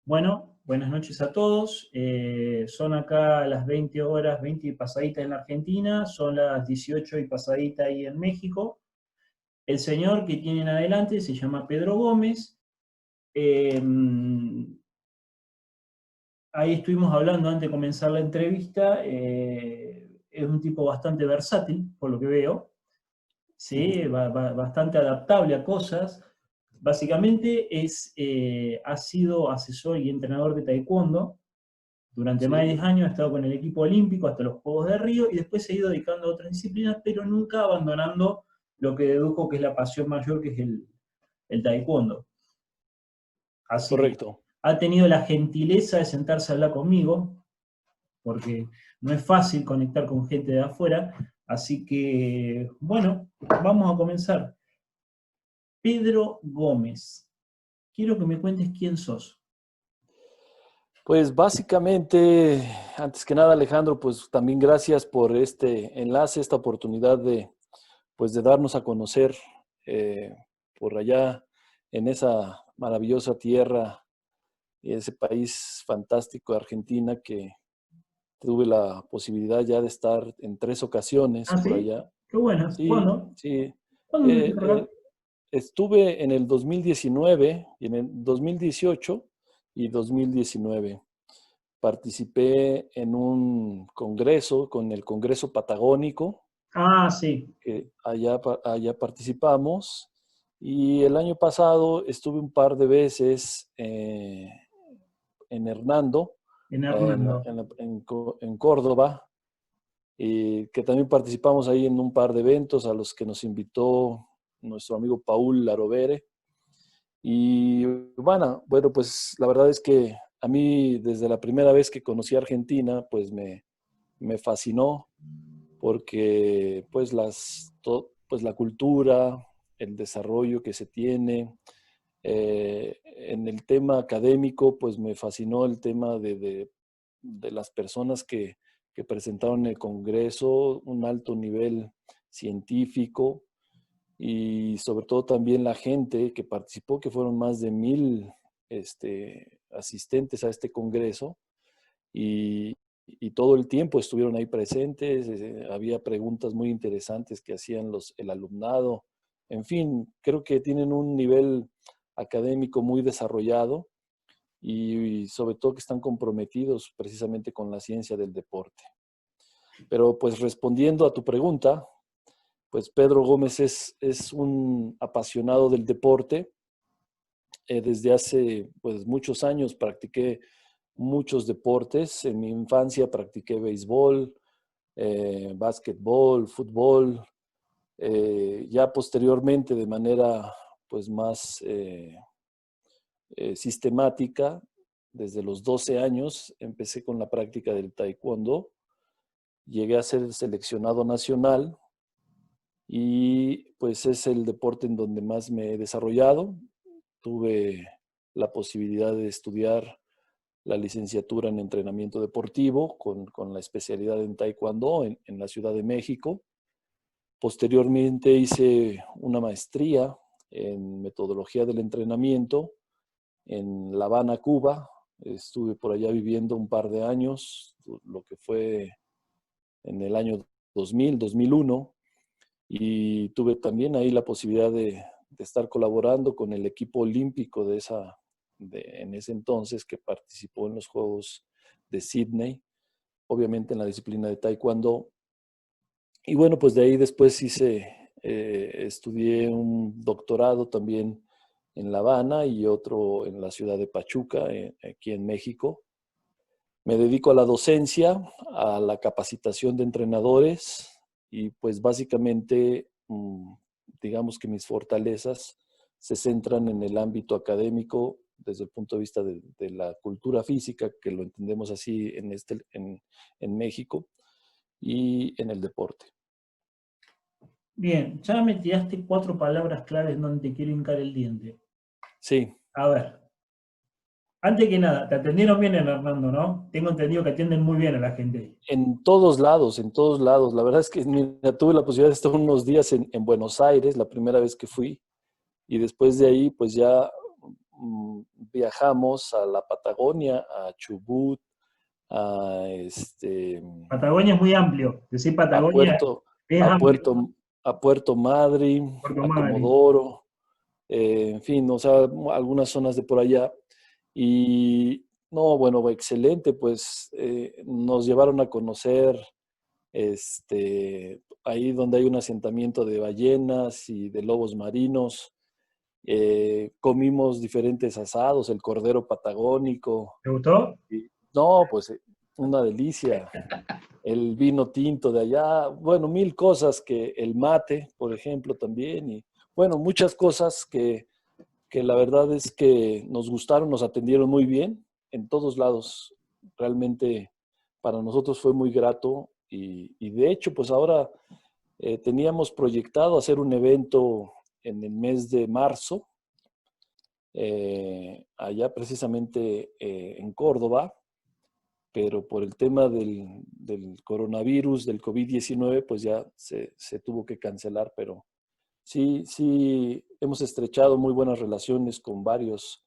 Bueno, buenas noches a todos. Son acá las 20 horas, 20 y pasadita en la Argentina, son las 18 y pasadita ahí en México. El señor que tienen adelante se llama Pedro Gómez. Eh, Ahí estuvimos hablando antes de comenzar la entrevista. Es un tipo bastante versátil, por lo que veo. ¿Sí? Bastante adaptable a cosas. Básicamente ha sido asesor y entrenador de taekwondo. Durante más de Sí, 10 años ha estado con el equipo olímpico hasta los Juegos de Río y después se ha ido dedicando a otras disciplinas, pero nunca abandonando lo que dedujo que es la pasión mayor, que es el taekwondo. Así que correcto. ha tenido la gentileza de sentarse a hablar conmigo, porque no es fácil conectar con gente de afuera. Así que, bueno, vamos a comenzar. Pedro Gómez, quiero que me cuentes quién sos. Pues básicamente, antes que nada, Alejandro, pues también gracias por este enlace, esta oportunidad pues de darnos a conocer eh, por allá en esa maravillosa tierra y ese país fantástico, Argentina, que tuve la posibilidad ya de estar en 3 ocasiones ¿Ah, por sí? allá. Qué bueno. Sí, ¿Cuándo? sí. ¿Cuándo Eh, anduviste por acá? eh, Estuve en el 2019 y en el 2018 y 2019. Participé en un congreso, con el Congreso Patagónico, Ah, sí, que allá participamos. Y el año pasado estuve un par de veces en Hernando, en Hernando. en Córdoba, y que también participamos ahí en un par de eventos a los que nos invitó nuestro amigo Paul Larovere. Y bueno, pues la verdad es que a mí desde la primera vez que conocí Argentina, pues me fascinó porque pues pues la cultura, el desarrollo que se tiene. En el tema académico, pues me fascinó el tema de las personas que presentaron el Congreso, un alto nivel científico y sobre todo también la gente que participó, que fueron más de 1000 asistentes a este Congreso y todo el tiempo estuvieron ahí presentes, había preguntas muy interesantes que hacían el alumnado, en fin, creo que tienen un nivel académico muy desarrollado y sobre todo que están comprometidos precisamente con la ciencia del deporte. Pero pues respondiendo a tu pregunta, pues Pedro Gómez es un apasionado del deporte. Desde hace pues muchos años practiqué muchos deportes. En mi infancia practiqué béisbol, básquetbol, fútbol. Ya posteriormente de manera pues más sistemática, desde los 12 años empecé con la práctica del taekwondo. Llegué a ser seleccionado nacional y pues es el deporte en donde más me he desarrollado. Tuve la posibilidad de estudiar la licenciatura en entrenamiento deportivo con la especialidad en taekwondo en la Ciudad de México. Posteriormente hice una maestría en metodología del entrenamiento en La Habana, Cuba. Estuve por allá viviendo un par de años, lo que fue en el año 2000, 2001, y tuve también ahí la posibilidad de estar colaborando con el equipo olímpico en ese entonces que participó en los Juegos de Sydney, obviamente en la disciplina de Taekwondo. Y bueno, pues de ahí después estudié un doctorado también en La Habana y otro en la ciudad de Pachuca, aquí en México. Me dedico a la docencia, a la capacitación de entrenadores y pues básicamente digamos que mis fortalezas se centran en el ámbito académico desde el punto de vista de la cultura física, que lo entendemos así en México, y en el deporte. Bien, ya me tiraste 4 palabras claves donde te quiero hincar el diente. Sí, A ver, antes que nada, te atendieron bien en Hernando, ¿no? Tengo entendido que atienden muy bien a la gente ahí. en todos lados, en todos lados. La verdad es que mira, tuve la posibilidad de estar unos días en Buenos Aires, la primera vez que fui, y después de ahí, pues ya viajamos a la Patagonia, a Chubut, a, Patagonia es muy amplio. Decir a Patagonia Puerto, es a amplio. Puerto, a Puerto Madryn, Puerto a Madryn. Comodoro, en fin, o sea, algunas zonas de por allá. Y no, bueno, excelente, pues nos llevaron a conocer ahí donde hay un asentamiento de ballenas y de lobos marinos. Comimos diferentes asados, el cordero patagónico. ¿Te gustó? Y, no, pues una delicia. El vino tinto de allá, bueno, mil cosas que el mate, por ejemplo, también. Y bueno, muchas cosas que la verdad es que nos gustaron, nos atendieron muy bien en todos lados. Realmente para nosotros fue muy grato y de hecho, pues ahora teníamos proyectado hacer un evento en el mes de marzo, allá precisamente en Córdoba, pero por el tema del coronavirus, del COVID-19, pues ya se tuvo que cancelar, pero sí, sí, hemos estrechado muy buenas relaciones con varios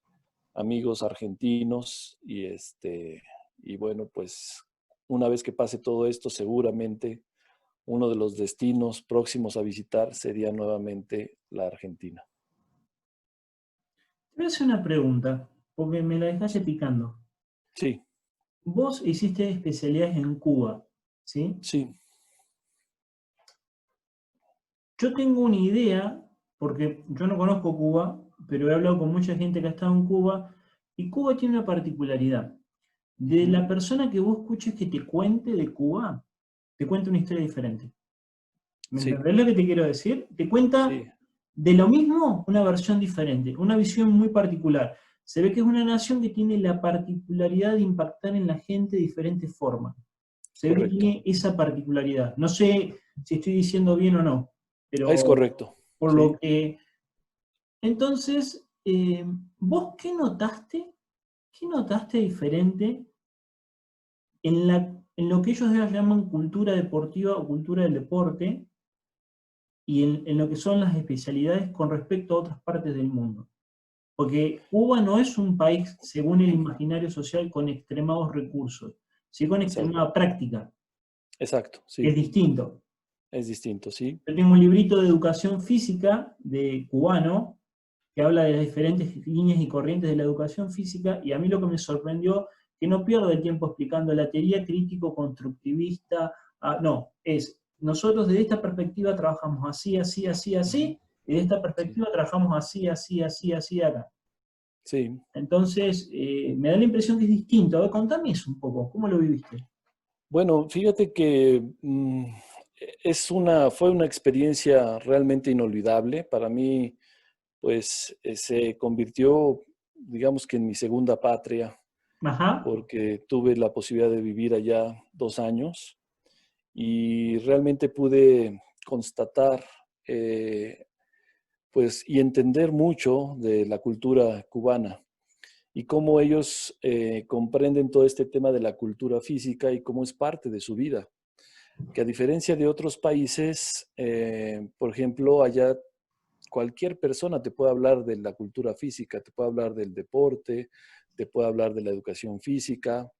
amigos argentinos y bueno, pues una vez que pase todo esto, seguramente uno de los destinos próximos a visitar sería nuevamente la Argentina. Te voy a hacer una pregunta, porque me la dejaste picando. Sí, Vos hiciste especialidades en Cuba, ¿sí? sí, Yo tengo una idea, porque yo no conozco Cuba, pero he hablado con mucha gente que ha estado en Cuba, y Cuba tiene una particularidad. De ujú, la persona que vos escuches que te cuente de Cuba, te cuenta una historia diferente. ¿Me sí, entendés lo que te quiero decir? Te cuenta sí, de lo mismo una versión diferente, una visión muy particular. Se ve que es una nación que tiene la particularidad de impactar en la gente de diferentes formas. Se ve que correcto. tiene esa particularidad. No sé si estoy diciendo bien o no, Es pero correcto, por lo sí. que... Entonces, ¿vos qué notaste diferente en lo que ellos llaman cultura deportiva o cultura del deporte y en lo que son las especialidades con respecto a otras partes del mundo? Porque Cuba no es un país, según el imaginario social, con extremados recursos, sí con Exacto, extremada práctica, exacto, que es sí. distinto. Es distinto, sí. Yo tengo un librito de educación física de cubano que habla de las diferentes líneas y corrientes de la educación física, y a mí lo que me sorprendió, que no pierdo el tiempo explicando la teoría crítico-constructivista, no, es, nosotros desde esta perspectiva trabajamos así, así, así, Ujú, así, y de esta sí, perspectiva trabajamos así, así, así, así acá. sí. Entonces, me da la impresión que es distinto. A ver, contame eso un poco, ¿cómo lo viviste? Bueno, fíjate que fue una experiencia realmente inolvidable. Para mí, pues se convirtió, digamos que en mi segunda patria, Ajá, porque tuve la posibilidad de vivir allá 2 años y realmente pude constatar, pues, y entender mucho de la cultura cubana y cómo ellos comprenden todo este tema de la cultura física y cómo es parte de su vida. Que a diferencia de otros países, por ejemplo, allá cualquier persona te puede hablar de la cultura física, te puede hablar del deporte, te puede hablar de la educación física,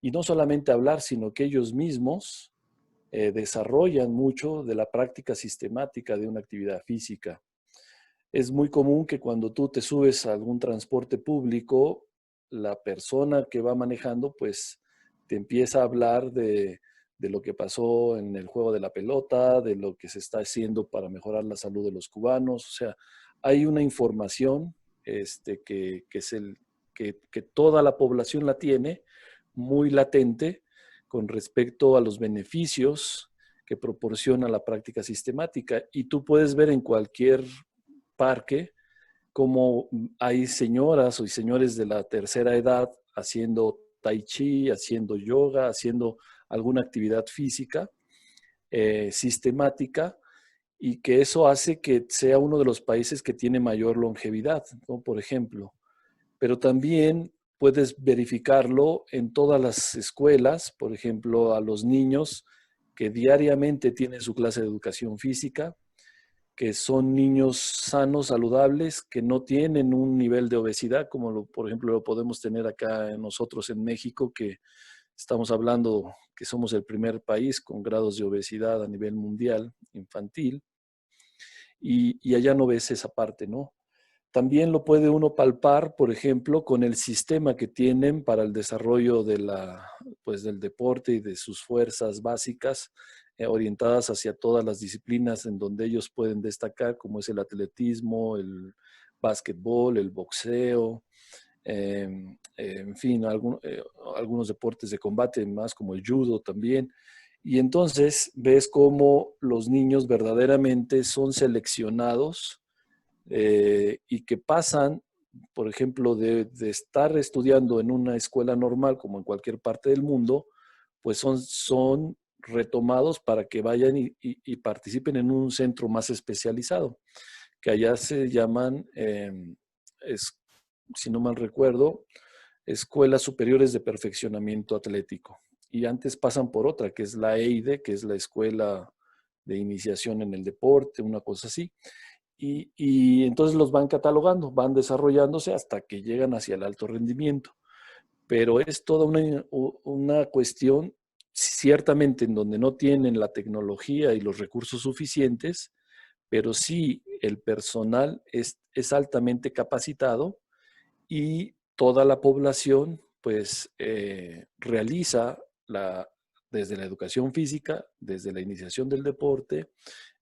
y no solamente hablar, sino que ellos mismos desarrollan mucho de la práctica sistemática de una actividad física. Es muy común que cuando tú te subes a algún transporte público, la persona que va manejando, pues te empieza a hablar de lo que pasó en el juego de la pelota, de lo que se está haciendo para mejorar la salud de los cubanos. O sea, hay una información que toda la población la tiene muy latente con respecto a los beneficios que proporciona la práctica sistemática. Y tú puedes ver en cualquier parque como hay señoras o señores de la tercera edad haciendo tai chi, haciendo yoga, haciendo alguna actividad física sistemática y que eso hace que sea uno de los países que tiene mayor longevidad, ¿no? Por ejemplo. Pero también puedes verificarlo en todas las escuelas, por ejemplo, a los niños que diariamente tienen su clase de educación física, que son niños sanos, saludables, que no tienen un nivel de obesidad, como por ejemplo lo podemos tener acá nosotros en México, que estamos hablando que somos el primer país con grados de obesidad a nivel mundial infantil, y allá no ves esa parte, ¿no? También lo puede uno palpar, por ejemplo, con el sistema que tienen para el desarrollo pues, del deporte y de sus fuerzas básicas, orientadas hacia todas las disciplinas en donde ellos pueden destacar, como es el atletismo, el básquetbol, el boxeo, en fin, algunos deportes de combate más, como el judo también. Y entonces ves cómo los niños verdaderamente son seleccionados y que pasan, por ejemplo, de estar estudiando en una escuela normal, como en cualquier parte del mundo, pues son retomados para que vayan y participen en un centro más especializado, que allá se llaman, si no mal recuerdo, Escuelas Superiores de Perfeccionamiento Atlético. Y antes pasan por otra, que es la EIDE, que es la Escuela de Iniciación en el Deporte, una cosa así. Y entonces los van catalogando, van desarrollándose hasta que llegan hacia el alto rendimiento. Pero es toda una cuestión, ciertamente, en donde no tienen la tecnología y los recursos suficientes, pero sí el personal es altamente capacitado y toda la población pues realiza desde la educación física, desde la iniciación del deporte,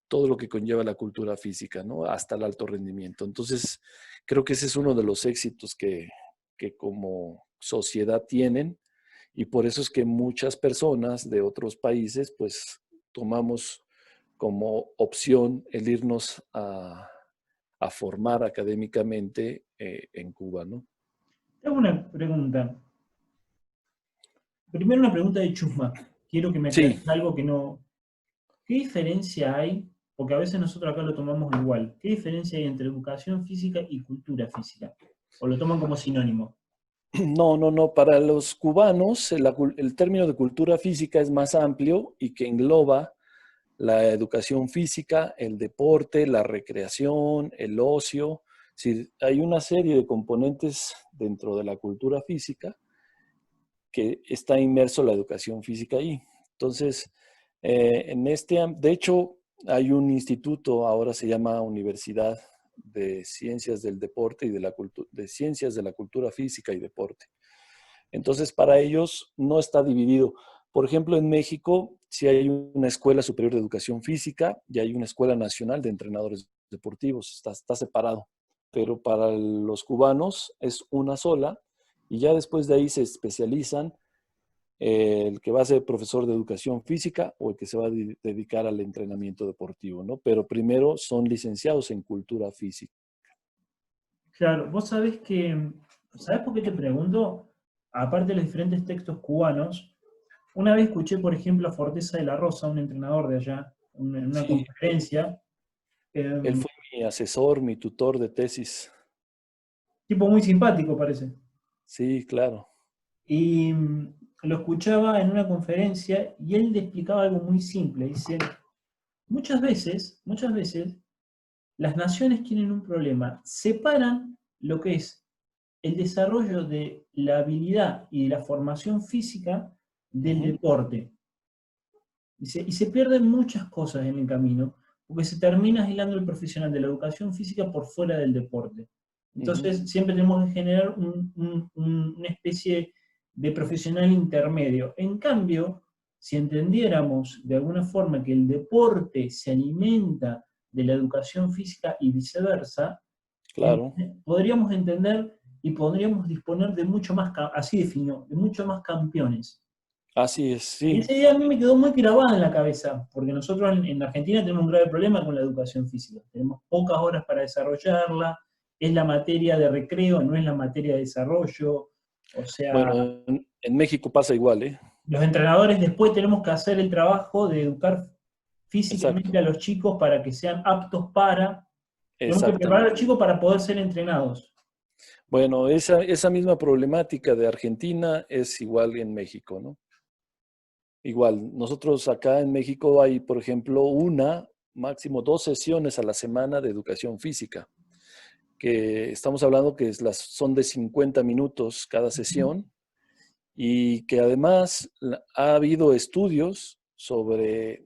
todo lo que conlleva la cultura física, ¿no? Hasta el alto rendimiento. Entonces, creo que ese es uno de los éxitos que como sociedad tienen, y por eso es que muchas personas de otros países, pues, tomamos como opción el irnos a formar académicamente en Cuba, ¿no? Tengo una pregunta. Primero una pregunta de chusma. Quiero que me Sí, aclares algo que no... ¿Qué diferencia hay? Porque a veces nosotros acá lo tomamos igual. ¿Qué diferencia hay entre educación física y cultura física? ¿O lo toman como sinónimo? no, no, no. Para los cubanos, el término de cultura física es más amplio y que engloba la educación física, el deporte, la recreación, el ocio. Sí, hay una serie de componentes dentro de la cultura física que está inmerso la educación física ahí. Entonces, de hecho, hay un instituto, ahora se llama Universidad de Ciencias del Deporte y de Ciencias de la Cultura Física y Deporte. Entonces, para ellos no está dividido. Por ejemplo, en México sí hay una Escuela Superior de Educación Física y hay una Escuela Nacional de Entrenadores Deportivos. Está separado. Pero para los cubanos es una sola, y ya después de ahí se especializan el que va a ser profesor de educación física o el que se va a dedicar al entrenamiento deportivo, ¿no? Pero primero son licenciados en cultura física. Claro, vos sabés que... ¿Sabés por qué te pregunto? Aparte de los diferentes textos cubanos, una vez escuché, por ejemplo, a Forteza de la Rosa, un entrenador de allá, en una Sí, conferencia, él fue mi asesor, mi tutor de tesis. tipo muy simpático parece. Sí, claro. Y lo escuchaba en una conferencia y él le explicaba algo muy simple. Dice, muchas veces, las naciones tienen un problema. Separan lo que es el desarrollo de la habilidad y de la formación física del Ujú, deporte. Dice, y se pierden muchas cosas en el camino, porque se termina aislando el profesional de la educación física por fuera del deporte. ujú. Entonces, siempre tenemos que generar una especie de profesional intermedio. En cambio, si entendiéramos de alguna forma que el deporte se alimenta de la educación física y viceversa, Claro, podríamos entender y podríamos disponer de mucho más, así definió, de mucho más campeones. así es, Y sí. esa idea a mí me quedó muy grabada en la cabeza, porque nosotros en Argentina tenemos un grave problema con la educación física. Tenemos pocas horas para desarrollarla, es la materia de recreo, no es la materia de desarrollo. O sea, Bueno, en México pasa igual, ¿eh? los entrenadores después tenemos que hacer el trabajo de educar Exacto, físicamente a los chicos para que sean aptos para, tenemos que preparar a los exactamente. chicos para poder ser entrenados. Bueno, esa misma problemática de Argentina es igual en México, ¿no? Igual, nosotros acá en México hay, por ejemplo, una máximo 2 sesiones a la semana de educación física, que estamos hablando que son de 50 minutos cada sesión y que además ha habido estudios sobre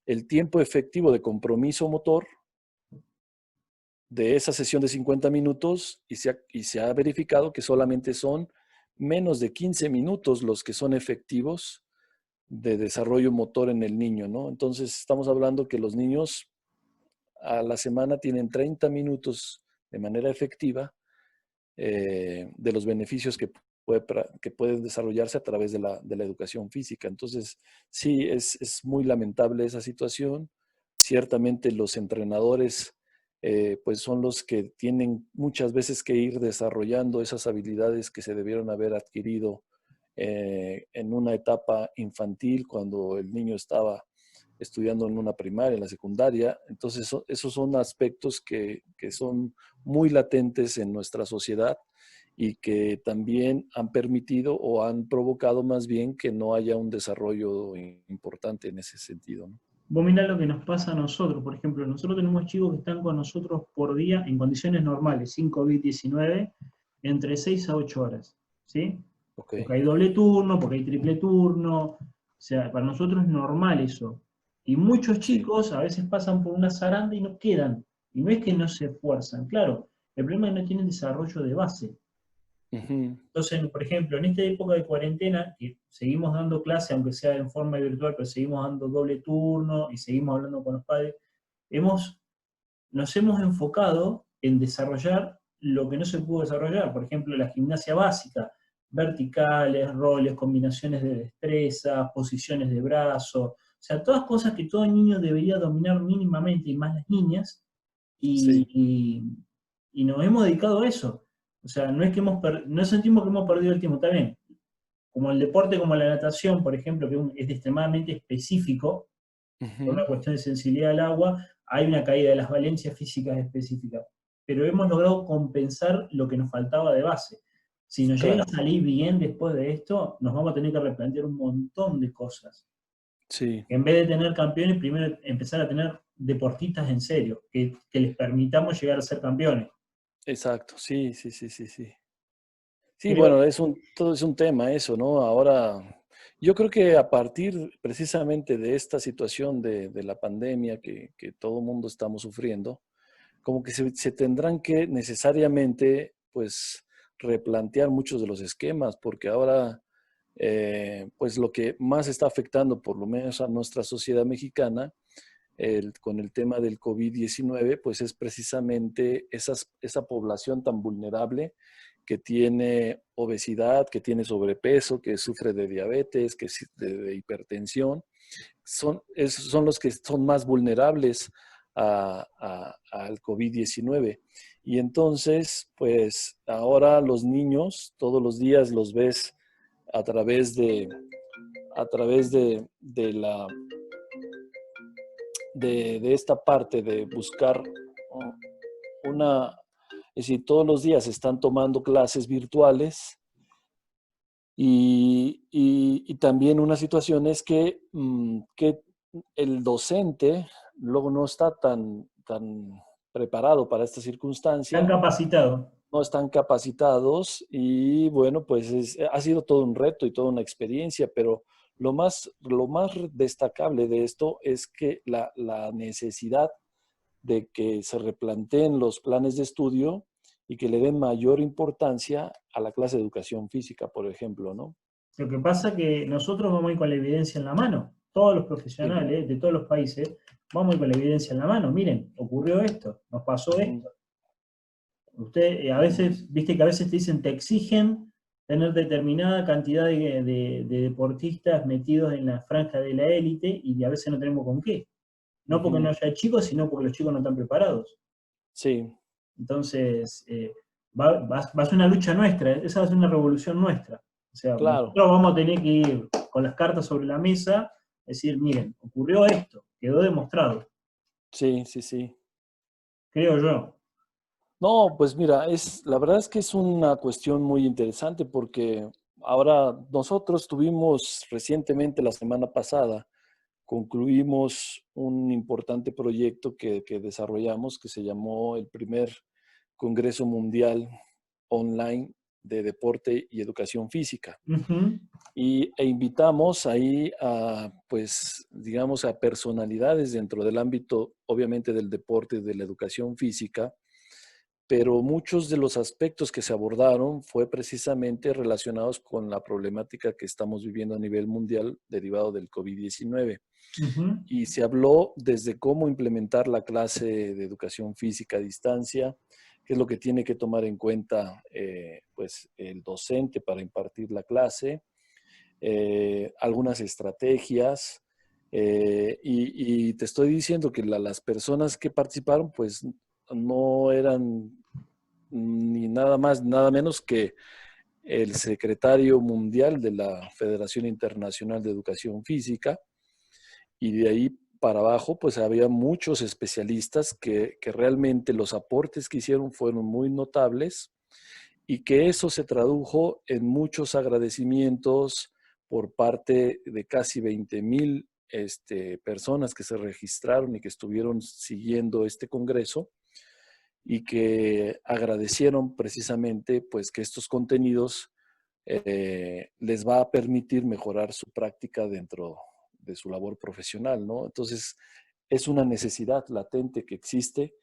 el tiempo efectivo de compromiso motor de esa sesión de 50 minutos y se ha verificado que solamente son menos de 15 minutos los que son efectivos de desarrollo motor en el niño, ¿no? Entonces estamos hablando que los niños a la semana tienen 30 minutos de manera efectiva de los beneficios que pueden desarrollarse a través de la educación física. Entonces, sí, es muy lamentable esa situación. Ciertamente los entrenadores pues son los que tienen muchas veces que ir desarrollando esas habilidades que se debieron haber adquirido en una etapa infantil cuando el niño estaba estudiando en una primaria, en la secundaria. Entonces, esos son aspectos que son muy latentes en nuestra sociedad y que también han permitido o han provocado más bien que no haya un desarrollo importante en ese sentido, ¿no? Vos mirá lo que nos pasa a nosotros, por ejemplo, nosotros tenemos chicos que están con nosotros por día en condiciones normales, sin COVID-19, entre 6 a 8 horas, ¿sí? Okay. Porque hay doble turno, porque hay triple turno, o sea, para nosotros es normal eso. Y muchos chicos a veces pasan por una zaranda y no quedan, y no es que no se esfuerzan, claro, el problema es que no tienen desarrollo de base. Uh-huh. Entonces, por ejemplo, en esta época de cuarentena, que seguimos dando clase, aunque sea en forma virtual, pero seguimos dando doble turno y seguimos hablando con los padres, nos hemos enfocado en desarrollar lo que no se pudo desarrollar. Por ejemplo, la gimnasia básica, verticales, roles, combinaciones de destreza, posiciones de brazo, o sea, todas cosas que todo niño debería dominar mínimamente, y más las niñas, Sí. y nos hemos dedicado a eso. O sea, no es que no sentimos que hemos perdido el tiempo, está bien. Como el deporte, como la natación, por ejemplo, que es extremadamente específico, por una Uh-huh. cuestión de sensibilidad al agua, hay una caída de las valencias físicas específicas. Pero hemos logrado compensar lo que nos faltaba de base. Si nos llega a Claro. salir bien después de esto, nos vamos a tener que replantear un montón de cosas. Sí. En vez de tener campeones, primero empezar a tener deportistas en serio, que les permitamos llegar a ser campeones. Exacto. Sí, sí, sí, sí, sí. Sí, Creo, bueno, todo es un tema eso, ¿no? Ahora, yo creo que a partir precisamente de esta situación de la pandemia que todo el mundo estamos sufriendo, como que se tendrán que necesariamente, pues, replantear muchos de los esquemas, porque ahora, pues, lo que más está afectando, por lo menos a nuestra sociedad mexicana, con el tema del COVID-19, pues es precisamente esa población tan vulnerable que tiene obesidad, que tiene sobrepeso, que sufre de diabetes, de hipertensión. Son los que son más vulnerables al COVID-19. Y entonces, pues ahora los niños, todos los días los ves a través de esta parte de buscar una, es decir, todos los días están tomando clases virtuales y también una situación es que el docente luego no está tan preparado para esta están circunstancia, capacitados. no están capacitados y bueno, pues ha sido todo un reto y toda una experiencia, pero lo más destacable de esto es que la necesidad de que se replanteen los planes de estudio y que le den mayor importancia a la clase de educación física, por ejemplo, ¿no? Lo que pasa es que nosotros vamos a ir con la evidencia en la mano. Todos los Sí. profesionales de todos los países vamos a ir con la evidencia en la mano. Miren, ocurrió esto, nos pasó Ujú, esto. Usted, a veces, viste que a veces te dicen, te exigen tener determinada cantidad de deportistas metidos en la franja de la élite y a veces no tenemos con qué. No porque no ujú. haya chicos, sino porque los chicos no están preparados. Sí, Entonces, va a ser una lucha nuestra, esa va a ser una revolución nuestra. O sea, claro. nosotros vamos a tener que ir con las cartas sobre la mesa, decir, miren, ocurrió esto, quedó demostrado, Sí, sí, sí. creo yo. No, pues mira, la verdad es que es una cuestión muy interesante porque ahora nosotros tuvimos recientemente, la semana pasada, concluimos un importante proyecto que desarrollamos que se llamó el primer Congreso Mundial Online de Deporte y Educación Física. Ujú. E invitamos ahí a, pues, digamos, a personalidades dentro del ámbito, obviamente, del deporte y de la educación física, pero muchos de los aspectos que se abordaron fue precisamente relacionados con la problemática que estamos viviendo a nivel mundial derivado del COVID-19. Ujú. Y se habló desde cómo implementar la clase de educación física a distancia, qué es lo que tiene que tomar en cuenta pues, el docente para impartir la clase, algunas estrategias. Y te estoy diciendo que las personas que participaron pues no eran ni nada más, nada menos que el secretario mundial de la Federación Internacional de Educación Física, y de ahí para abajo pues había muchos especialistas que realmente los aportes que hicieron fueron muy notables y que eso se tradujo en muchos agradecimientos por parte de casi 20,000 personas que se registraron y que estuvieron siguiendo este congreso y que agradecieron precisamente pues que estos contenidos les va a permitir mejorar su práctica dentro de su labor profesional, ¿no? Entonces, es una necesidad latente que existe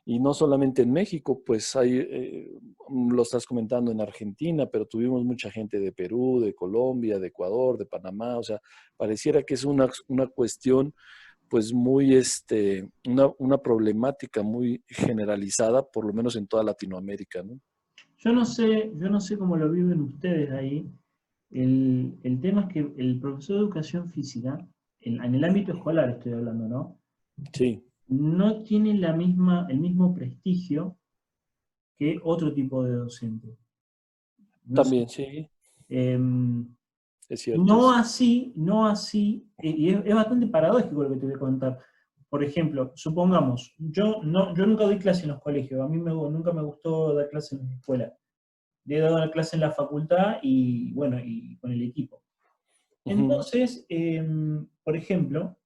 y no solamente en México, pues hay, lo estás comentando en Argentina, pero tuvimos mucha gente de Perú, de Colombia, de Ecuador, de Panamá, o sea, pareciera que es una cuestión pues muy, una problemática muy generalizada, por lo menos en toda Latinoamérica, ¿no? Yo no sé cómo lo viven ustedes ahí. El tema es que el profesor de educación física, en el ámbito escolar estoy hablando, ¿no? Sí, No tiene el mismo prestigio que otro tipo de docente. No sé. también sí, Em, es cierto eso. no así, y es bastante paradójico lo que te voy a contar. Por ejemplo, supongamos, yo nunca doy clase en los colegios, a mí nunca me gustó dar clase en la escuela. Le he dado la clase en la facultad y bueno, y con el equipo. Ujú. Entonces, por ejemplo,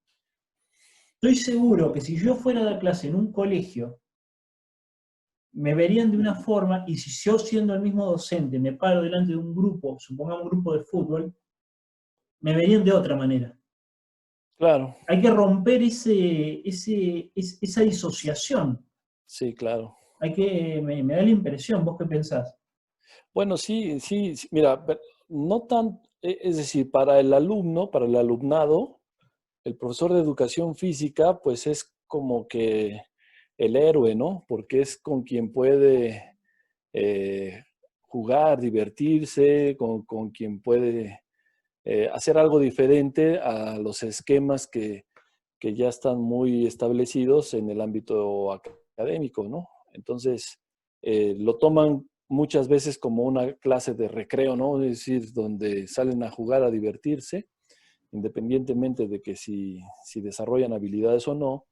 estoy seguro que si yo fuera a dar clase en un colegio, me verían de una forma, y si yo siendo el mismo docente me paro delante de un grupo, supongamos un grupo de fútbol, me verían de otra manera. Claro, Hay que romper esa disociación. sí, claro. Me da la impresión, ¿vos qué pensás? Bueno, sí, sí, sí, mira, no tan, es decir, para el alumno, para el alumnado, el profesor de educación física, pues es como que el héroe, ¿no? Porque es con quien puede eh, jugar, divertirse, con quien puede hacer algo diferente a los esquemas que ya están muy establecidos en el ámbito académico, ¿no? Entonces, lo toman muchas veces como una clase de recreo, ¿no? Es decir, donde salen a jugar, a divertirse, independientemente de que si desarrollan habilidades o no,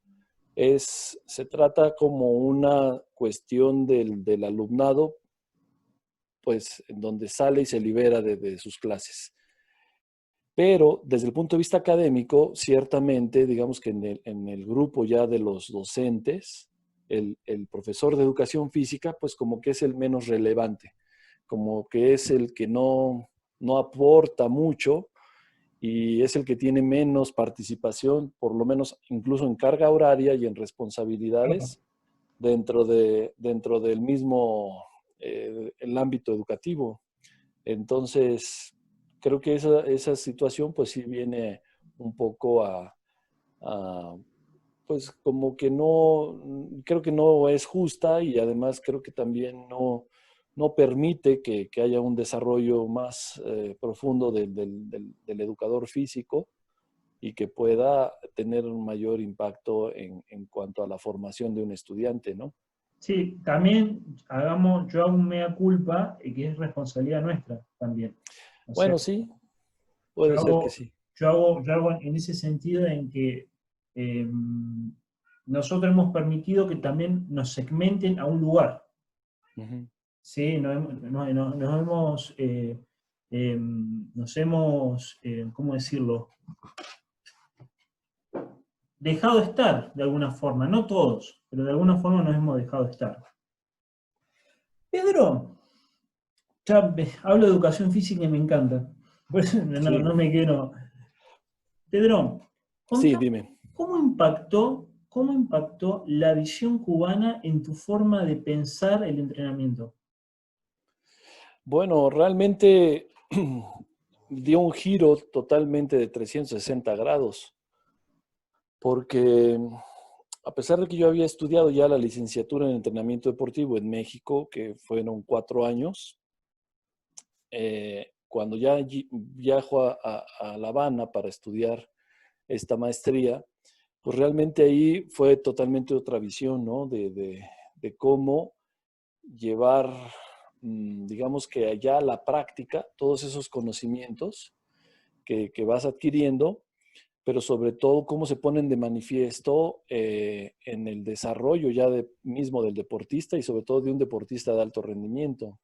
se trata como una cuestión del alumnado, pues, en donde sale y se libera de sus clases. Pero desde el punto de vista académico, ciertamente, digamos que en el grupo ya de los docentes, el profesor de educación física, pues como que es el menos relevante, como que es el que no aporta mucho y es el que tiene menos participación, por lo menos incluso en carga horaria y en responsabilidades dentro del mismo, el ámbito educativo. Entonces, creo que esa situación pues sí viene un poco a, pues como que no, creo que no es justa y además creo que también no permite que haya un desarrollo más profundo del educador físico y que pueda tener un mayor impacto en cuanto a la formación de un estudiante, ¿no? Sí, también yo hago un mea culpa, que es responsabilidad nuestra también. O sea, Bueno, sí, yo puede ser que hago, sí. yo hago en ese sentido en que eh, nosotros hemos permitido que también nos segmenten a un lugar. Ujú. ¿Sí? ¿Cómo decirlo? dejado de estar, de alguna forma, no todos, pero de alguna forma nos hemos dejado de estar. Pedro, ya hablo de educación física y me encanta, por eso Sí, no me quiero... Pedro, sí, contame, dime. cómo impactó la visión cubana en tu forma de pensar el entrenamiento? Bueno, realmente dio un giro totalmente de 360 grados, porque a pesar de que yo había estudiado ya la licenciatura en entrenamiento deportivo en México, que fueron 4 años, cuando ya viajo a La Habana para estudiar esta maestría, pues realmente ahí fue totalmente otra visión, ¿no? De cómo llevar, digamos que allá a la práctica, todos esos conocimientos que vas adquiriendo, pero sobre todo cómo se ponen de manifiesto en el desarrollo ya mismo del deportista y sobre todo de un deportista de alto rendimiento.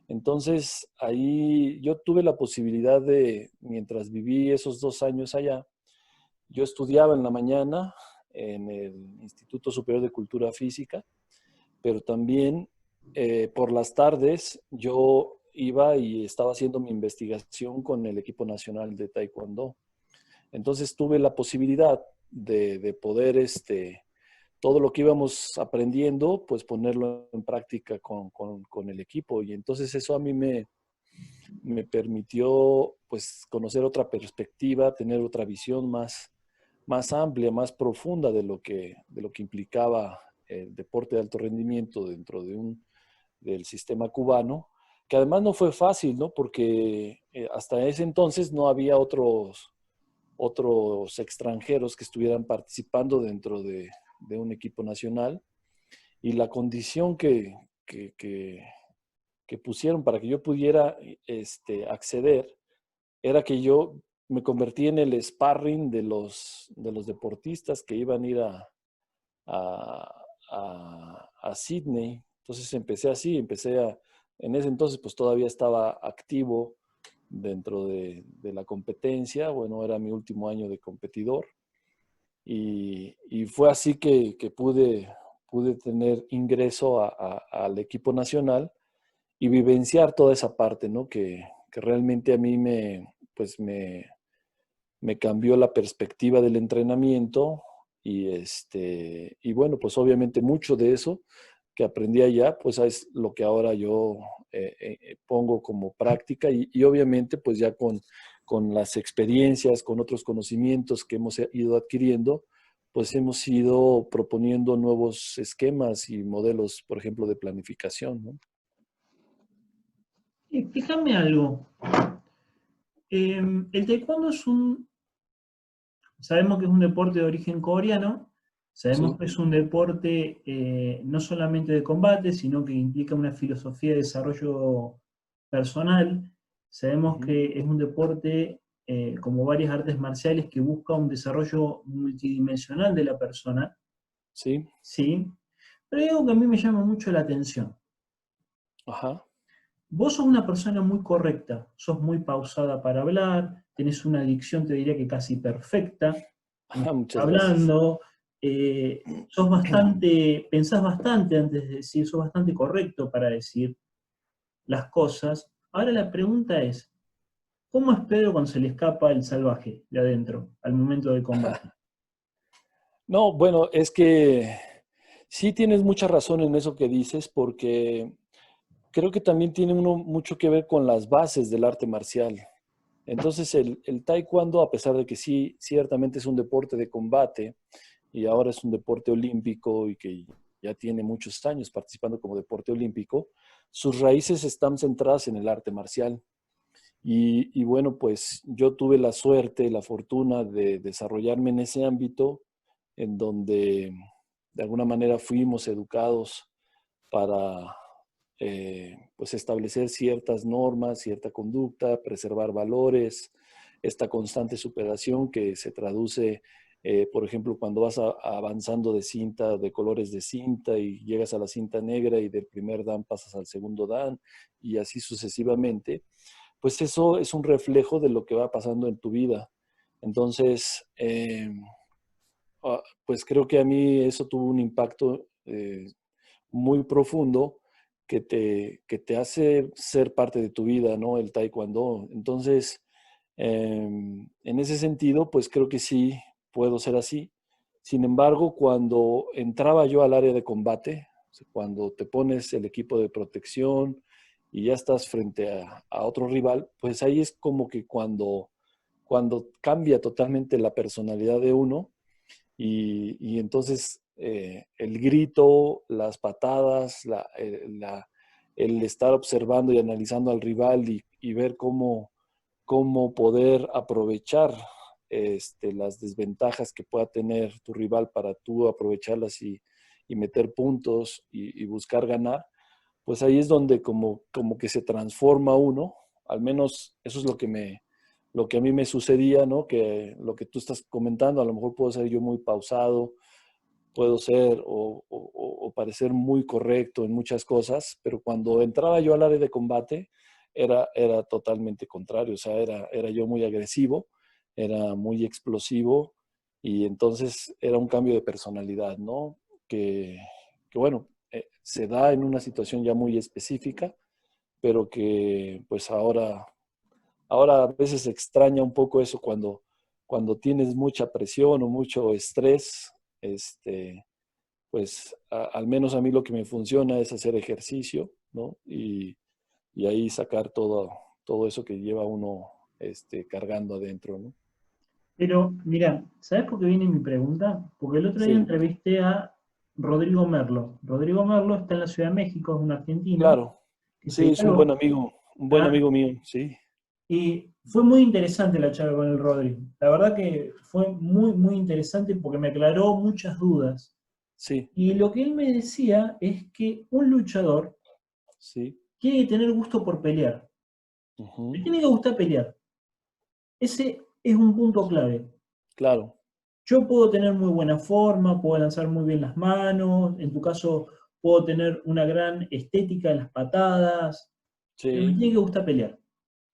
Entonces, ahí yo tuve la posibilidad de, mientras viví esos 2 años allá, yo estudiaba en la mañana en el Instituto Superior de Cultura Física, pero también por las tardes yo iba y estaba haciendo mi investigación con el equipo nacional de Taekwondo. Entonces tuve la posibilidad de poder, todo lo que íbamos aprendiendo, pues ponerlo en práctica con el equipo. Y entonces eso a mí me permitió, pues, conocer otra perspectiva, tener otra visión más amplia, más profunda de lo que implicaba el deporte de alto rendimiento dentro del sistema cubano, que además no fue fácil, ¿no? Porque hasta ese entonces no había otros extranjeros que estuvieran participando dentro de un equipo nacional y la condición que, que- que pusieron para que yo pudiera acceder era que yo me convertí en el sparring de los deportistas que iban a ir a Sydney. Entonces empecé así, en ese entonces pues todavía estaba activo dentro de la competencia, bueno, era mi último año de competidor y fue así que pude tener ingreso al equipo nacional y vivenciar toda esa parte, ¿no? Que realmente a mí pues me cambió la perspectiva del entrenamiento y bueno, pues obviamente mucho de eso que aprendí allá, pues es lo que ahora yo pongo como práctica y obviamente pues ya con las experiencias, con otros conocimientos que hemos ido adquiriendo, pues hemos ido proponiendo nuevos esquemas y modelos, por ejemplo, de planificación, ¿no? Explícame algo. El taekwondo sabemos que es un deporte de origen coreano, sabemos Sí. que es un deporte no solamente de combate, sino que implica una filosofía de desarrollo personal. Sabemos Ujú. que es un deporte, como varias artes marciales, que busca un desarrollo multidimensional de la persona, Sí. ¿sí? Pero hay algo que a mí me llama mucho la atención. Ajá. Vos sos una persona muy correcta, sos muy pausada para hablar, tenés una dicción, te diría que casi perfecta, Muchas gracias. hablando, pensás bastante antes de decir, sos bastante correcto para decir las cosas. Ahora la pregunta es, ¿cómo es Pedro cuando se le escapa el salvaje de adentro al momento del combate? No, bueno, es que sí tienes mucha razón en eso que dices, porque creo que también tiene uno mucho que ver con las bases del arte marcial. Entonces, el taekwondo, a pesar de que sí, ciertamente es un deporte de combate y ahora es un deporte olímpico y que ya tiene muchos años participando como deporte olímpico, sus raíces están centradas en el arte marcial. Y bueno, pues yo tuve la suerte, la fortuna de desarrollarme en ese ámbito en donde de alguna manera fuimos educados para pues establecer ciertas normas, cierta conducta, preservar valores, esta constante superación que se traduce, por ejemplo, cuando vas avanzando de cinta, de colores de cinta y llegas a la cinta negra y del primer dan pasas al segundo dan y así sucesivamente, pues eso es un reflejo de lo que va pasando en tu vida. Entonces, pues creo que a mí eso tuvo un impacto muy profundo que te hace ser parte de tu vida, ¿no? El taekwondo. Entonces, en ese sentido, pues creo que sí puedo ser así. Sin embargo, cuando entraba yo al área de combate, o sea, cuando te pones el equipo de protección y ya estás frente a otro rival, pues ahí es como que cuando cambia totalmente la personalidad de uno y entonces el grito, las patadas, el estar observando y analizando al rival y ver cómo poder aprovechar las desventajas que pueda tener tu rival para tú aprovecharlas y meter puntos y buscar ganar, pues ahí es donde como que se transforma uno, al menos eso es lo que a mí me sucedía, ¿no? Que lo que tú estás comentando, a lo mejor puedo ser yo muy pausado, puedo ser o parecer muy correcto en muchas cosas, pero cuando entraba yo al área de combate era totalmente contrario, o sea, era yo muy agresivo, era muy explosivo y entonces era un cambio de personalidad, ¿no? Que bueno, se da en una situación ya muy específica, pero que pues ahora a veces extraña un poco eso cuando tienes mucha presión o mucho estrés, pues al menos a mí lo que me funciona es hacer ejercicio, ¿no? Y ahí sacar todo eso que lleva uno cargando adentro, ¿no? Pero, mira, ¿sabes por qué viene mi pregunta? Porque el otro día Sí, entrevisté a Rodrigo Merlo. Rodrigo Merlo está en la Ciudad de México, es un argentino claro. que se Sí, es graduó. un buen ¿Ah? amigo mío, sí, Y fue muy interesante la charla con el Rodrigo. La verdad que fue muy, muy interesante porque me aclaró muchas dudas. sí, Y lo que él me decía es que un luchador sí. tiene que tener gusto por pelear. Le Ujú, tiene que gustar pelear. Ese es un punto clave. claro, Yo puedo tener muy buena forma, puedo lanzar muy bien las manos, en tu caso puedo tener una gran estética en las patadas, pero me sí, tiene que gustar pelear.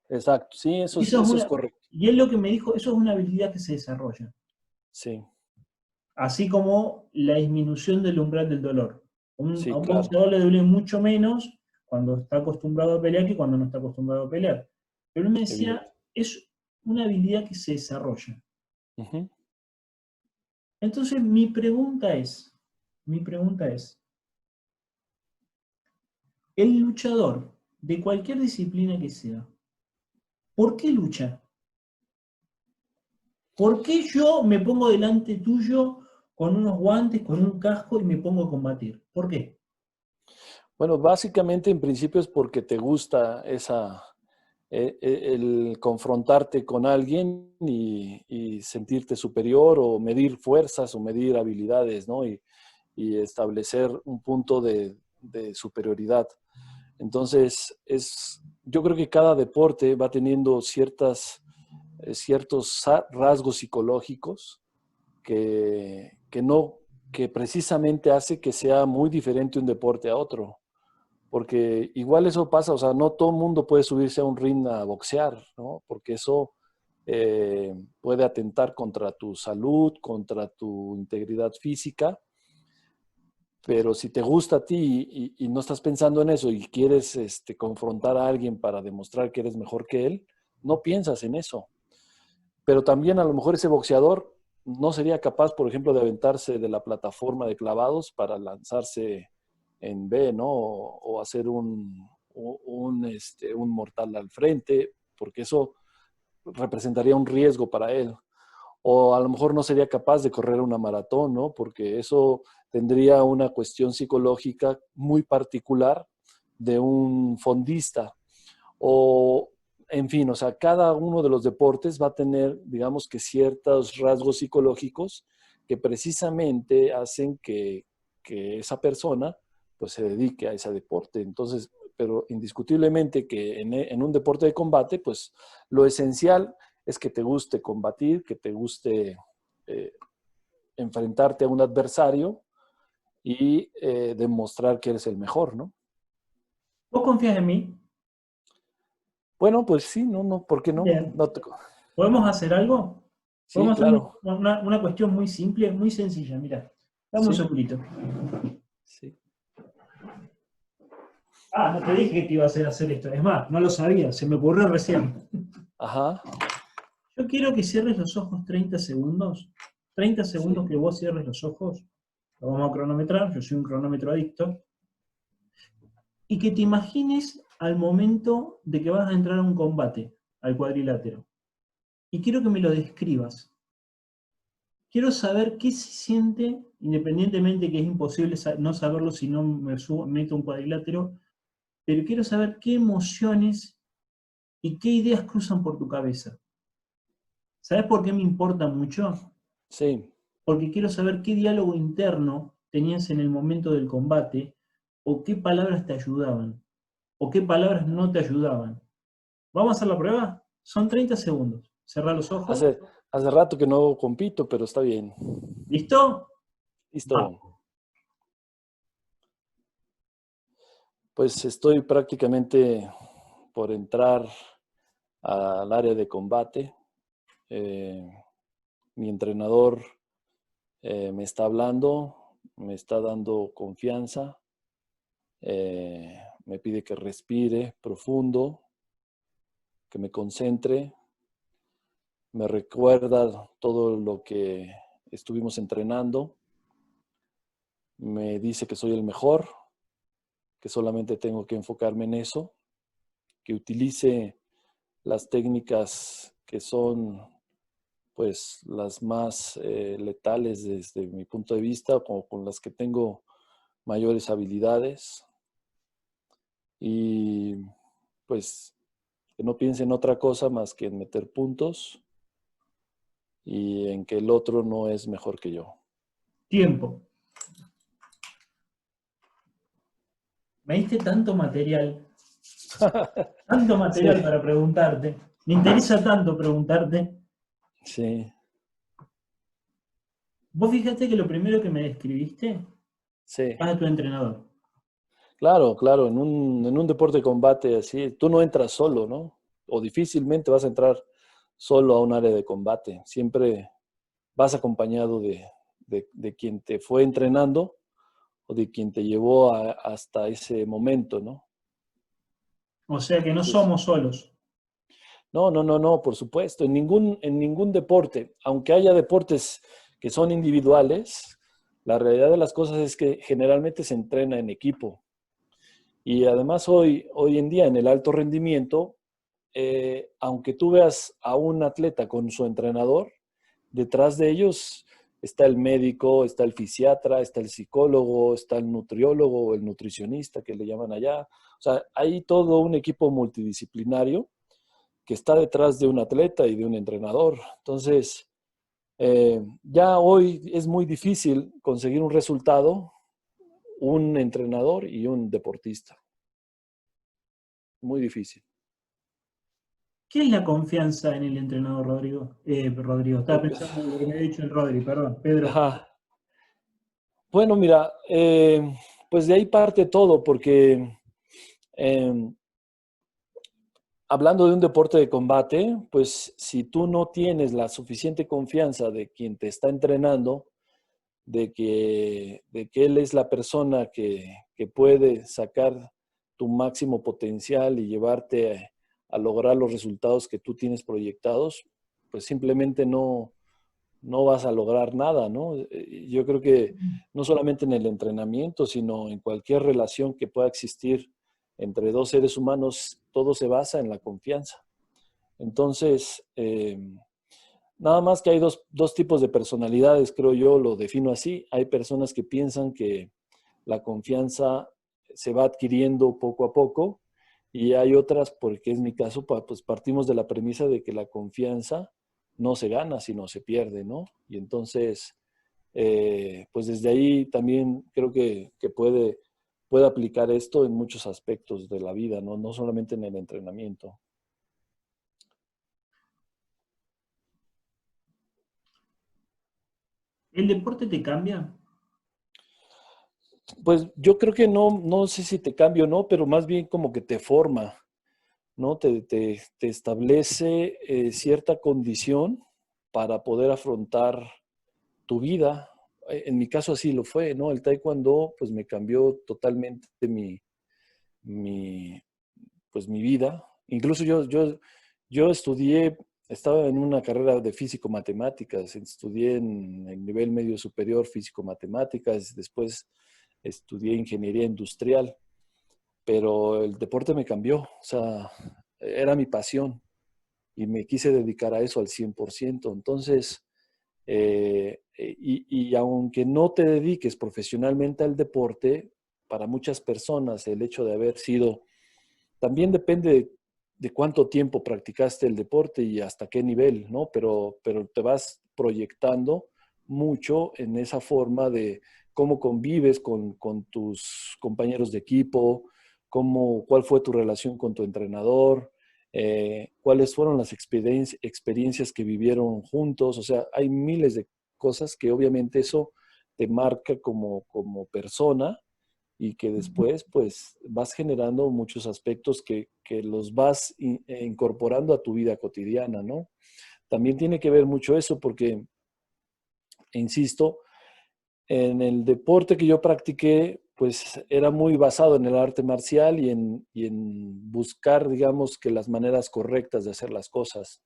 exacto, sí, Y eso es correcto, y él lo que me dijo, eso es una habilidad que se desarrolla, sí, así como la disminución del umbral del dolor. A sí, un claro, boxeador le duele mucho menos cuando está acostumbrado a pelear que cuando no está acostumbrado a pelear. Pero él me decía, evidente. es una habilidad que se desarrolla. Ujú. Entonces mi pregunta es, el luchador, de cualquier disciplina que sea, ¿por qué lucha? ¿Por qué yo me pongo delante tuyo con unos guantes, con un casco y me pongo a combatir? ¿Por qué? Bueno, básicamente en principio es porque te gusta el confrontarte con alguien y sentirte superior o medir fuerzas o medir habilidades, ¿no? Y establecer un punto de superioridad. Entonces, yo creo que cada deporte va teniendo ciertos rasgos psicológicos que no, que precisamente hace que sea muy diferente un deporte a otro. Porque igual eso pasa, o sea, no todo el mundo puede subirse a un ring a boxear, ¿no? Porque eso puede atentar contra tu salud, contra tu integridad física, pero si te gusta a ti y no estás pensando en eso y quieres confrontar a alguien para demostrar que eres mejor que él, no piensas en eso. Pero también a lo mejor ese boxeador no sería capaz, por ejemplo, de aventarse de la plataforma de clavados para lanzarse en B, ¿no? O hacer un mortal al frente, porque eso representaría un riesgo para él. O a lo mejor no sería capaz de correr una maratón, ¿no? Porque eso tendría una cuestión psicológica muy particular de un fondista o, en fin, o sea, cada uno de los deportes va a tener, digamos que ciertos rasgos psicológicos que precisamente hacen que esa persona pues se dedique a ese deporte. Entonces, pero indiscutiblemente que en un deporte de combate, pues lo esencial es que te guste combatir, que te guste eh, enfrentarte a un adversario y demostrar que eres el mejor, ¿no? ¿Vos confías en mí? Bueno, pues sí, no, ¿por qué no? Bien. No te- ¿Podemos hacer algo? Sí, Podemos hacer claro. una cuestión muy simple, muy sencilla, mira. Dame un Sí, segundito. sí. Ah, no te dije que te iba a hacer esto. Es más, no lo sabía, se me ocurrió recién. Ajá. Yo quiero que cierres los ojos 30 segundos. 30 segundos Sí, que vos cierres los ojos. Lo vamos a cronometrar, yo soy un cronómetro adicto. Y que te imagines al momento de que vas a entrar a un combate, al cuadrilátero. Y quiero que me lo describas. Quiero saber qué se siente, independientemente que es imposible no saberlo si no meto un cuadrilátero, pero quiero saber qué emociones y qué ideas cruzan por tu cabeza. ¿Sabes por qué me importa mucho? sí. Porque quiero saber qué diálogo interno tenías en el momento del combate, o qué palabras te ayudaban, o qué palabras no te ayudaban. ¿Vamos a hacer la prueba? Son 30 segundos. Cerra los ojos. Hace rato que no compito, pero está bien. ¿Listo? Va. Listo. Pues estoy prácticamente por entrar al área de combate. Eh, Mi entrenador me está hablando, me está dando confianza, me pide que respire profundo, que me concentre, me recuerda todo lo que estuvimos entrenando, me dice que soy el mejor, que solamente tengo que enfocarme en eso, que utilice las técnicas que son pues las más letales desde mi punto de vista, o con las que tengo mayores habilidades, y pues que no piense en otra cosa más que en meter puntos y en que el otro no es mejor que yo. Tiempo. Me diste tanto Sí, material para preguntarte. Me interesa tanto preguntarte. sí, Vos fíjate que lo primero que me describiste sí. es a tu entrenador. Claro, claro, en un deporte de combate así, tú no entras solo, ¿no? O difícilmente vas a entrar solo a un área de combate. Siempre vas acompañado de quien te fue entrenando o de quien te llevó hasta ese momento, ¿no? O sea que no Entonces, somos solos. no, no, no, no, por supuesto, en ningún deporte, aunque haya deportes que son individuales, la realidad de las cosas es que generalmente se entrena en equipo. Y además hoy en día en el alto rendimiento, aunque tú veas a un atleta con su entrenador, detrás de ellos está el médico, está el fisiatra, está el psicólogo, está el nutriólogo o el nutricionista que le llaman allá. O sea, hay todo un equipo multidisciplinario que está detrás de un atleta y de un entrenador. Entonces, ya hoy es muy difícil conseguir un resultado, un entrenador y un deportista. Muy difícil. ¿Qué es la confianza en el entrenador, Rodrigo? Rodrigo, estaba pensando en lo que me había dicho el Rodri, perdón, Pedro. Ajá. Bueno, mira, pues de ahí parte todo, porque eh, hablando de un deporte de combate, pues si tú no tienes la suficiente confianza de quien te está entrenando, de que él es la persona que puede sacar tu máximo potencial y llevarte a lograr los resultados que tú tienes proyectados, pues simplemente no vas a lograr nada, ¿no? Yo creo que no solamente en el entrenamiento, sino en cualquier relación que pueda existir entre dos seres humanos, todo se basa en la confianza. Entonces, nada más que hay dos tipos de personalidades, creo yo, lo defino así. Hay personas que piensan que la confianza se va adquiriendo poco a poco, y hay otras, porque es mi caso, pues partimos de la premisa de que la confianza no se gana, sino se pierde, ¿no? Y entonces, pues desde ahí también creo que puede aplicar esto en muchos aspectos de la vida, ¿no? No solamente en el entrenamiento. ¿El deporte te cambia? Pues yo creo que no sé si te cambia o no, pero más bien como que te forma, ¿no? Te establece cierta condición para poder afrontar tu vida. En mi caso así lo fue, ¿no? El taekwondo pues me cambió totalmente mi, pues, mi vida. Incluso yo estudié, estaba en una carrera de físico-matemáticas, estudié en el nivel medio superior físico-matemáticas, después estudié ingeniería industrial, pero el deporte me cambió, o sea, era mi pasión y me quise dedicar a eso al 100%. Entonces, y aunque no te dediques profesionalmente al deporte, para muchas personas el hecho de haber sido, también depende de cuánto tiempo practicaste el deporte y hasta qué nivel, ¿no? Pero te vas proyectando mucho en esa forma de cómo convives con tus compañeros de equipo, cuál fue tu relación con tu entrenador, cuáles fueron las experiencias que vivieron juntos. O sea, hay miles de cosas que obviamente eso te marca como persona y que después pues vas generando muchos aspectos que los vas incorporando a tu vida cotidiana, ¿no? También tiene que ver mucho eso porque, insisto, en el deporte que yo practiqué, pues era muy basado en el arte marcial y en buscar, digamos, que las maneras correctas de hacer las cosas.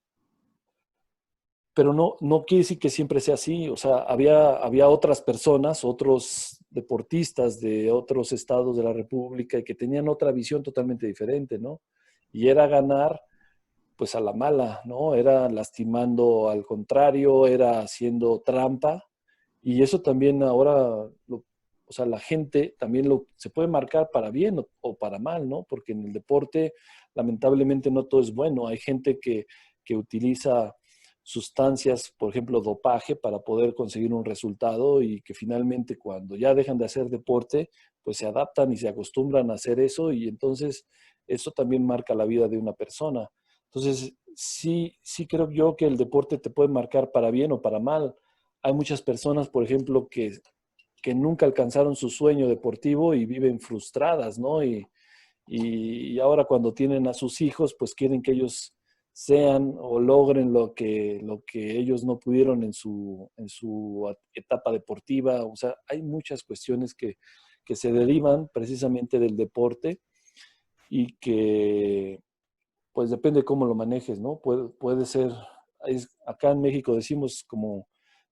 Pero no quiere decir que siempre sea así. O sea, había otras personas, otros deportistas de otros estados de la República y que tenían otra visión totalmente diferente, ¿no? Y era ganar, pues a la mala, ¿no? Era lastimando al contrario, era haciendo trampa. Y eso también ahora, o sea, la gente también se puede marcar para bien o para mal, ¿no? Porque en el deporte, lamentablemente, no todo es bueno. Hay gente que utiliza sustancias, por ejemplo, dopaje, para poder conseguir un resultado y que finalmente cuando ya dejan de hacer deporte, pues se adaptan y se acostumbran a hacer eso y entonces eso también marca la vida de una persona. Entonces, sí creo yo que el deporte te puede marcar para bien o para mal. Hay muchas personas, por ejemplo, que nunca alcanzaron su sueño deportivo y viven frustradas, ¿no? Y ahora cuando tienen a sus hijos, pues quieren que ellos sean o logren lo que ellos no pudieron en su etapa deportiva. O sea, hay muchas cuestiones que se derivan precisamente del deporte y que pues depende cómo lo manejes, ¿no? Puede ser, acá en México decimos como,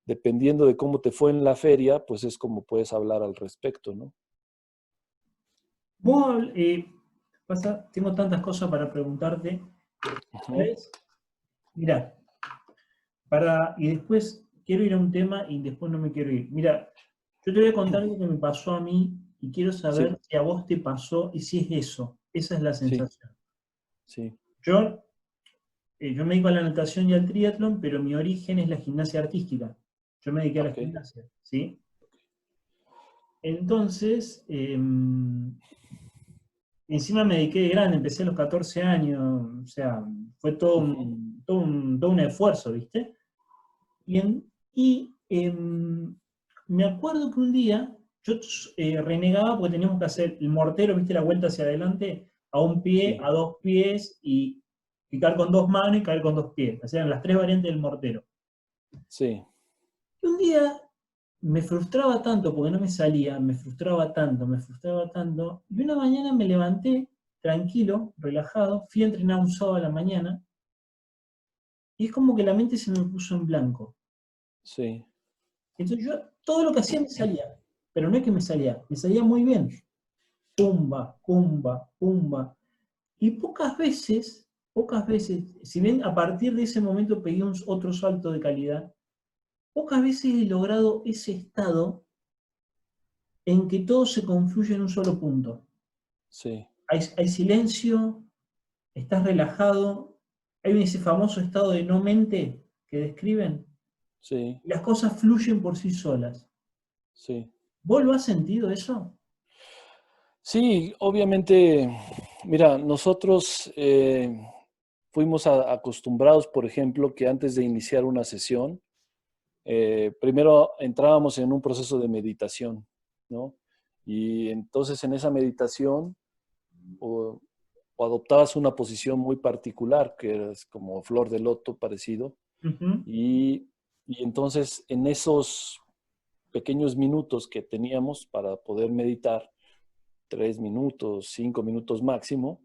dependiendo de cómo te fue en la feria, pues es como puedes hablar al respecto, ¿no? Vos, tengo tantas cosas para preguntarte. Ujú. ¿Sabes? Mira, y después quiero ir a un tema y después no me quiero ir. Mira, yo te voy a contar algo que me pasó a mí y quiero Sí, saber si a vos te pasó y si es eso. Esa es la sí, sensación. sí. Yo, yo me dedico a la natación y al triatlón, pero mi origen es la gimnasia artística. Yo me dediqué a la Ok, gimnasia, ¿sí? Entonces, encima me dediqué de grande, empecé a los 14 años, o sea, fue ujú, todo un esfuerzo, ¿viste? Y me acuerdo que un día yo renegaba porque teníamos que hacer el mortero, ¿viste? La vuelta hacia adelante, a un pie, sí, a dos pies y picar con dos manos y caer con dos pies. O sea, eran las tres variantes del mortero. sí, Y un día me frustraba tanto porque no me salía, me frustraba tanto. Y una mañana me levanté tranquilo, relajado, fui a entrenar un sábado a la mañana y es como que la mente se me puso en blanco. sí, Entonces yo todo lo que hacía me salía, pero no es que me salía muy bien. Pumba, pumba, pumba. Y pocas veces, si bien a partir de ese momento pegué otro salto de calidad, pocas veces he logrado ese estado en que todo se confluye en un solo punto. sí, Hay silencio, estás relajado, hay ese famoso estado de no mente que describen, sí, y las cosas fluyen por sí solas. sí. ¿Vos lo has sentido eso? Sí, obviamente, mira, nosotros fuimos acostumbrados, por ejemplo, que antes de iniciar una sesión, primero entrábamos en un proceso de meditación, ¿no? Y entonces en esa meditación o adoptabas una posición muy particular, que es como flor de loto parecido, Ujú. Y entonces en esos pequeños minutos que teníamos para poder meditar, 3 minutos, 5 minutos máximo,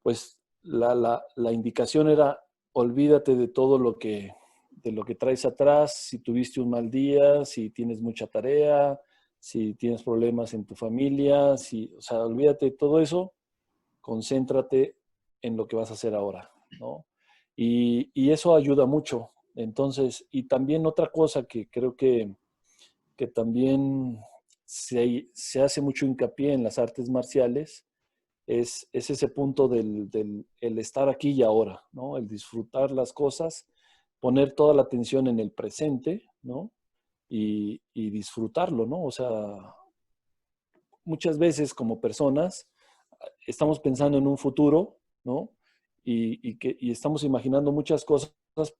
pues la indicación era olvídate de todo de lo que traes atrás, si tuviste un mal día, si tienes mucha tarea, si tienes problemas en tu familia, si, o sea, olvídate de todo eso, concéntrate en lo que vas a hacer ahora, ¿no? Y eso ayuda mucho. Entonces, y también otra cosa que creo que también se hace mucho hincapié en las artes marciales es ese punto del el estar aquí y ahora, ¿no? El disfrutar las cosas, poner toda la atención en el presente, ¿no? Y disfrutarlo, ¿no? O sea, muchas veces como personas estamos pensando en un futuro, ¿no? Y estamos imaginando muchas cosas,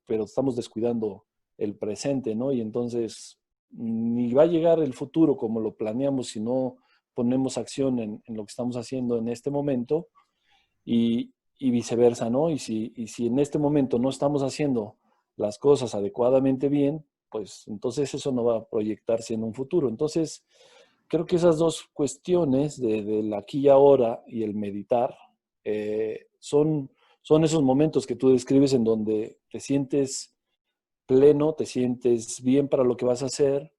pero estamos descuidando el presente, ¿no? Y entonces ni va a llegar el futuro como lo planeamos si no ponemos acción en lo que estamos haciendo en este momento y viceversa, ¿no? Y si en este momento no estamos haciendo las cosas adecuadamente bien, pues entonces eso no va a proyectarse en un futuro. Entonces, creo que esas dos cuestiones del aquí y ahora y el meditar son esos momentos que tú describes en donde te sientes pleno, te sientes bien para lo que vas a hacer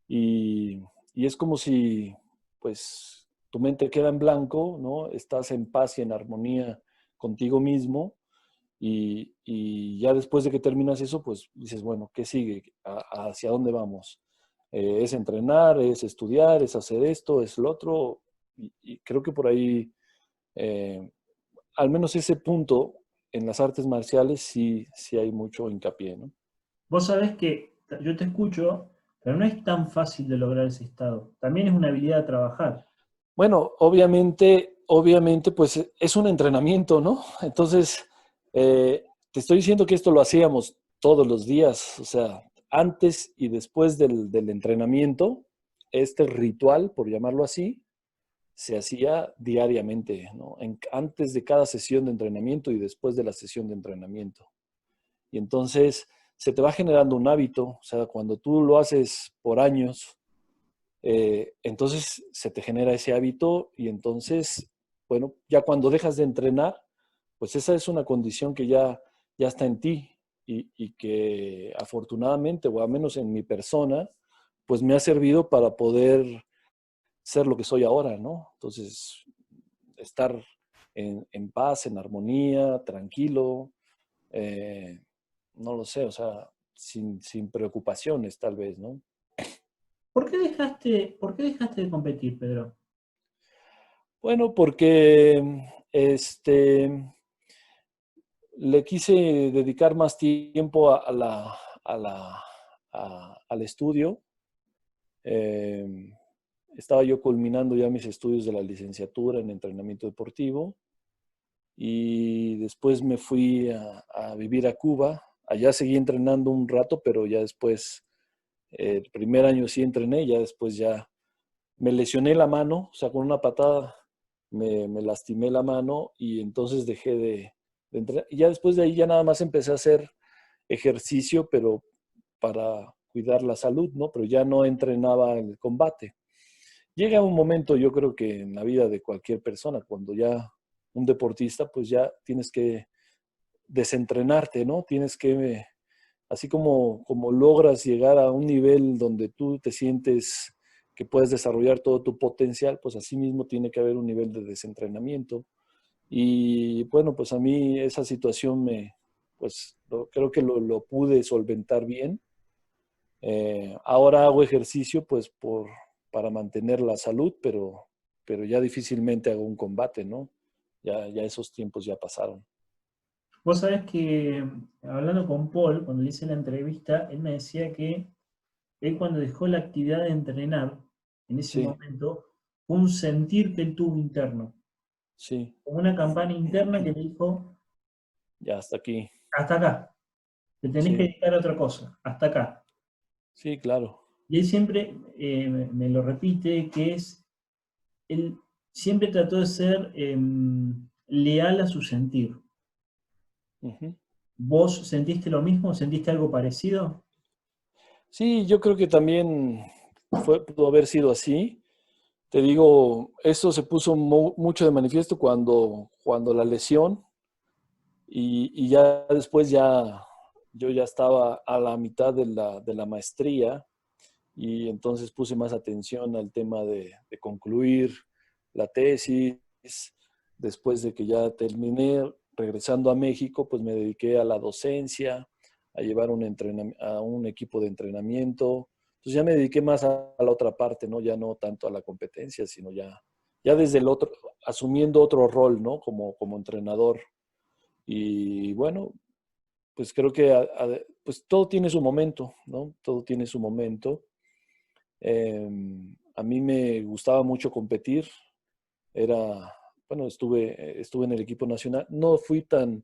y, y es como si, pues, tu mente queda en blanco, ¿no? Estás en paz y en armonía contigo mismo y ya después de que terminas eso, pues dices, bueno, ¿qué sigue? ¿Hacia dónde vamos? ¿Es entrenar? ¿Es estudiar? ¿Es hacer esto? ¿Es lo otro? Y creo que por ahí, eh, al menos ese punto en las artes marciales sí hay mucho hincapié, ¿no? Vos sabés que yo te escucho, pero no es tan fácil de lograr ese estado. También es una habilidad a trabajar. Bueno, obviamente, pues es un entrenamiento, ¿no? Entonces, te estoy diciendo que esto lo hacíamos todos los días, o sea, antes y después del entrenamiento, este ritual, por llamarlo así, se hacía diariamente, ¿no? Antes de cada sesión de entrenamiento y después de la sesión de entrenamiento. Y entonces se te va generando un hábito, o sea, cuando tú lo haces por años, entonces se te genera ese hábito y entonces, bueno, ya cuando dejas de entrenar, pues esa es una condición que ya está en ti y que afortunadamente, o al menos en mi persona, pues me ha servido para poder ser lo que soy ahora, ¿no? Entonces, estar en paz, en armonía, tranquilo, eh, no lo sé, o sea, sin preocupaciones tal vez, ¿no? ¿Por qué dejaste de competir, Pedro? Bueno, porque le quise dedicar más tiempo al estudio. Eh, Estaba yo culminando ya mis estudios de la licenciatura en entrenamiento deportivo y después me fui a vivir a Cuba. Allá seguí entrenando un rato, pero ya después, el primer año sí entrené, ya después ya me lesioné la mano, o sea, con una patada me lastimé la mano y entonces dejé de entrenar. Y ya después de ahí ya nada más empecé a hacer ejercicio, pero para cuidar la salud, ¿no? Pero ya no entrenaba en el combate. Llega un momento, yo creo que en la vida de cualquier persona, cuando ya un deportista, pues ya tienes que desentrenarte, ¿no? Tienes que, así como logras llegar a un nivel donde tú te sientes que puedes desarrollar todo tu potencial, pues así mismo tiene que haber un nivel de desentrenamiento. Y bueno, pues a mí esa situación pues creo que lo pude solventar bien. Ahora hago ejercicio pues para mantener la salud, pero ya difícilmente hago un combate, ¿no? Ya esos tiempos ya pasaron. Vos sabés que, hablando con Paul, cuando le hice la entrevista, él me decía que él cuando dejó la actividad de entrenar, en ese Sí, momento, fue un sentir que él tuvo interno, sí, como una campana interna que le dijo, ya hasta aquí. hasta acá, te tenés que Sí, dedicar a otra cosa, hasta acá. sí, claro. Y él siempre me lo repite, que él siempre trató de ser leal a su sentir. Ujú. ¿Vos sentiste lo mismo? ¿Sentiste algo parecido? Sí, yo creo que también pudo haber sido así. Te digo, eso se puso mucho de manifiesto cuando la lesión y ya después yo ya estaba a la mitad de la maestría y entonces puse más atención al tema de concluir la tesis. Después de que ya terminé, regresando a México, pues me dediqué a la docencia, a llevar a un equipo de entrenamiento. Entonces ya me dediqué más a la otra parte, ¿no? Ya no tanto a la competencia, sino ya desde el otro, asumiendo otro rol, ¿no? Como entrenador. Y bueno, pues creo que pues todo tiene su momento, ¿no? Todo tiene su momento. A mí me gustaba mucho competir. Bueno, estuve en el equipo nacional. No fui tan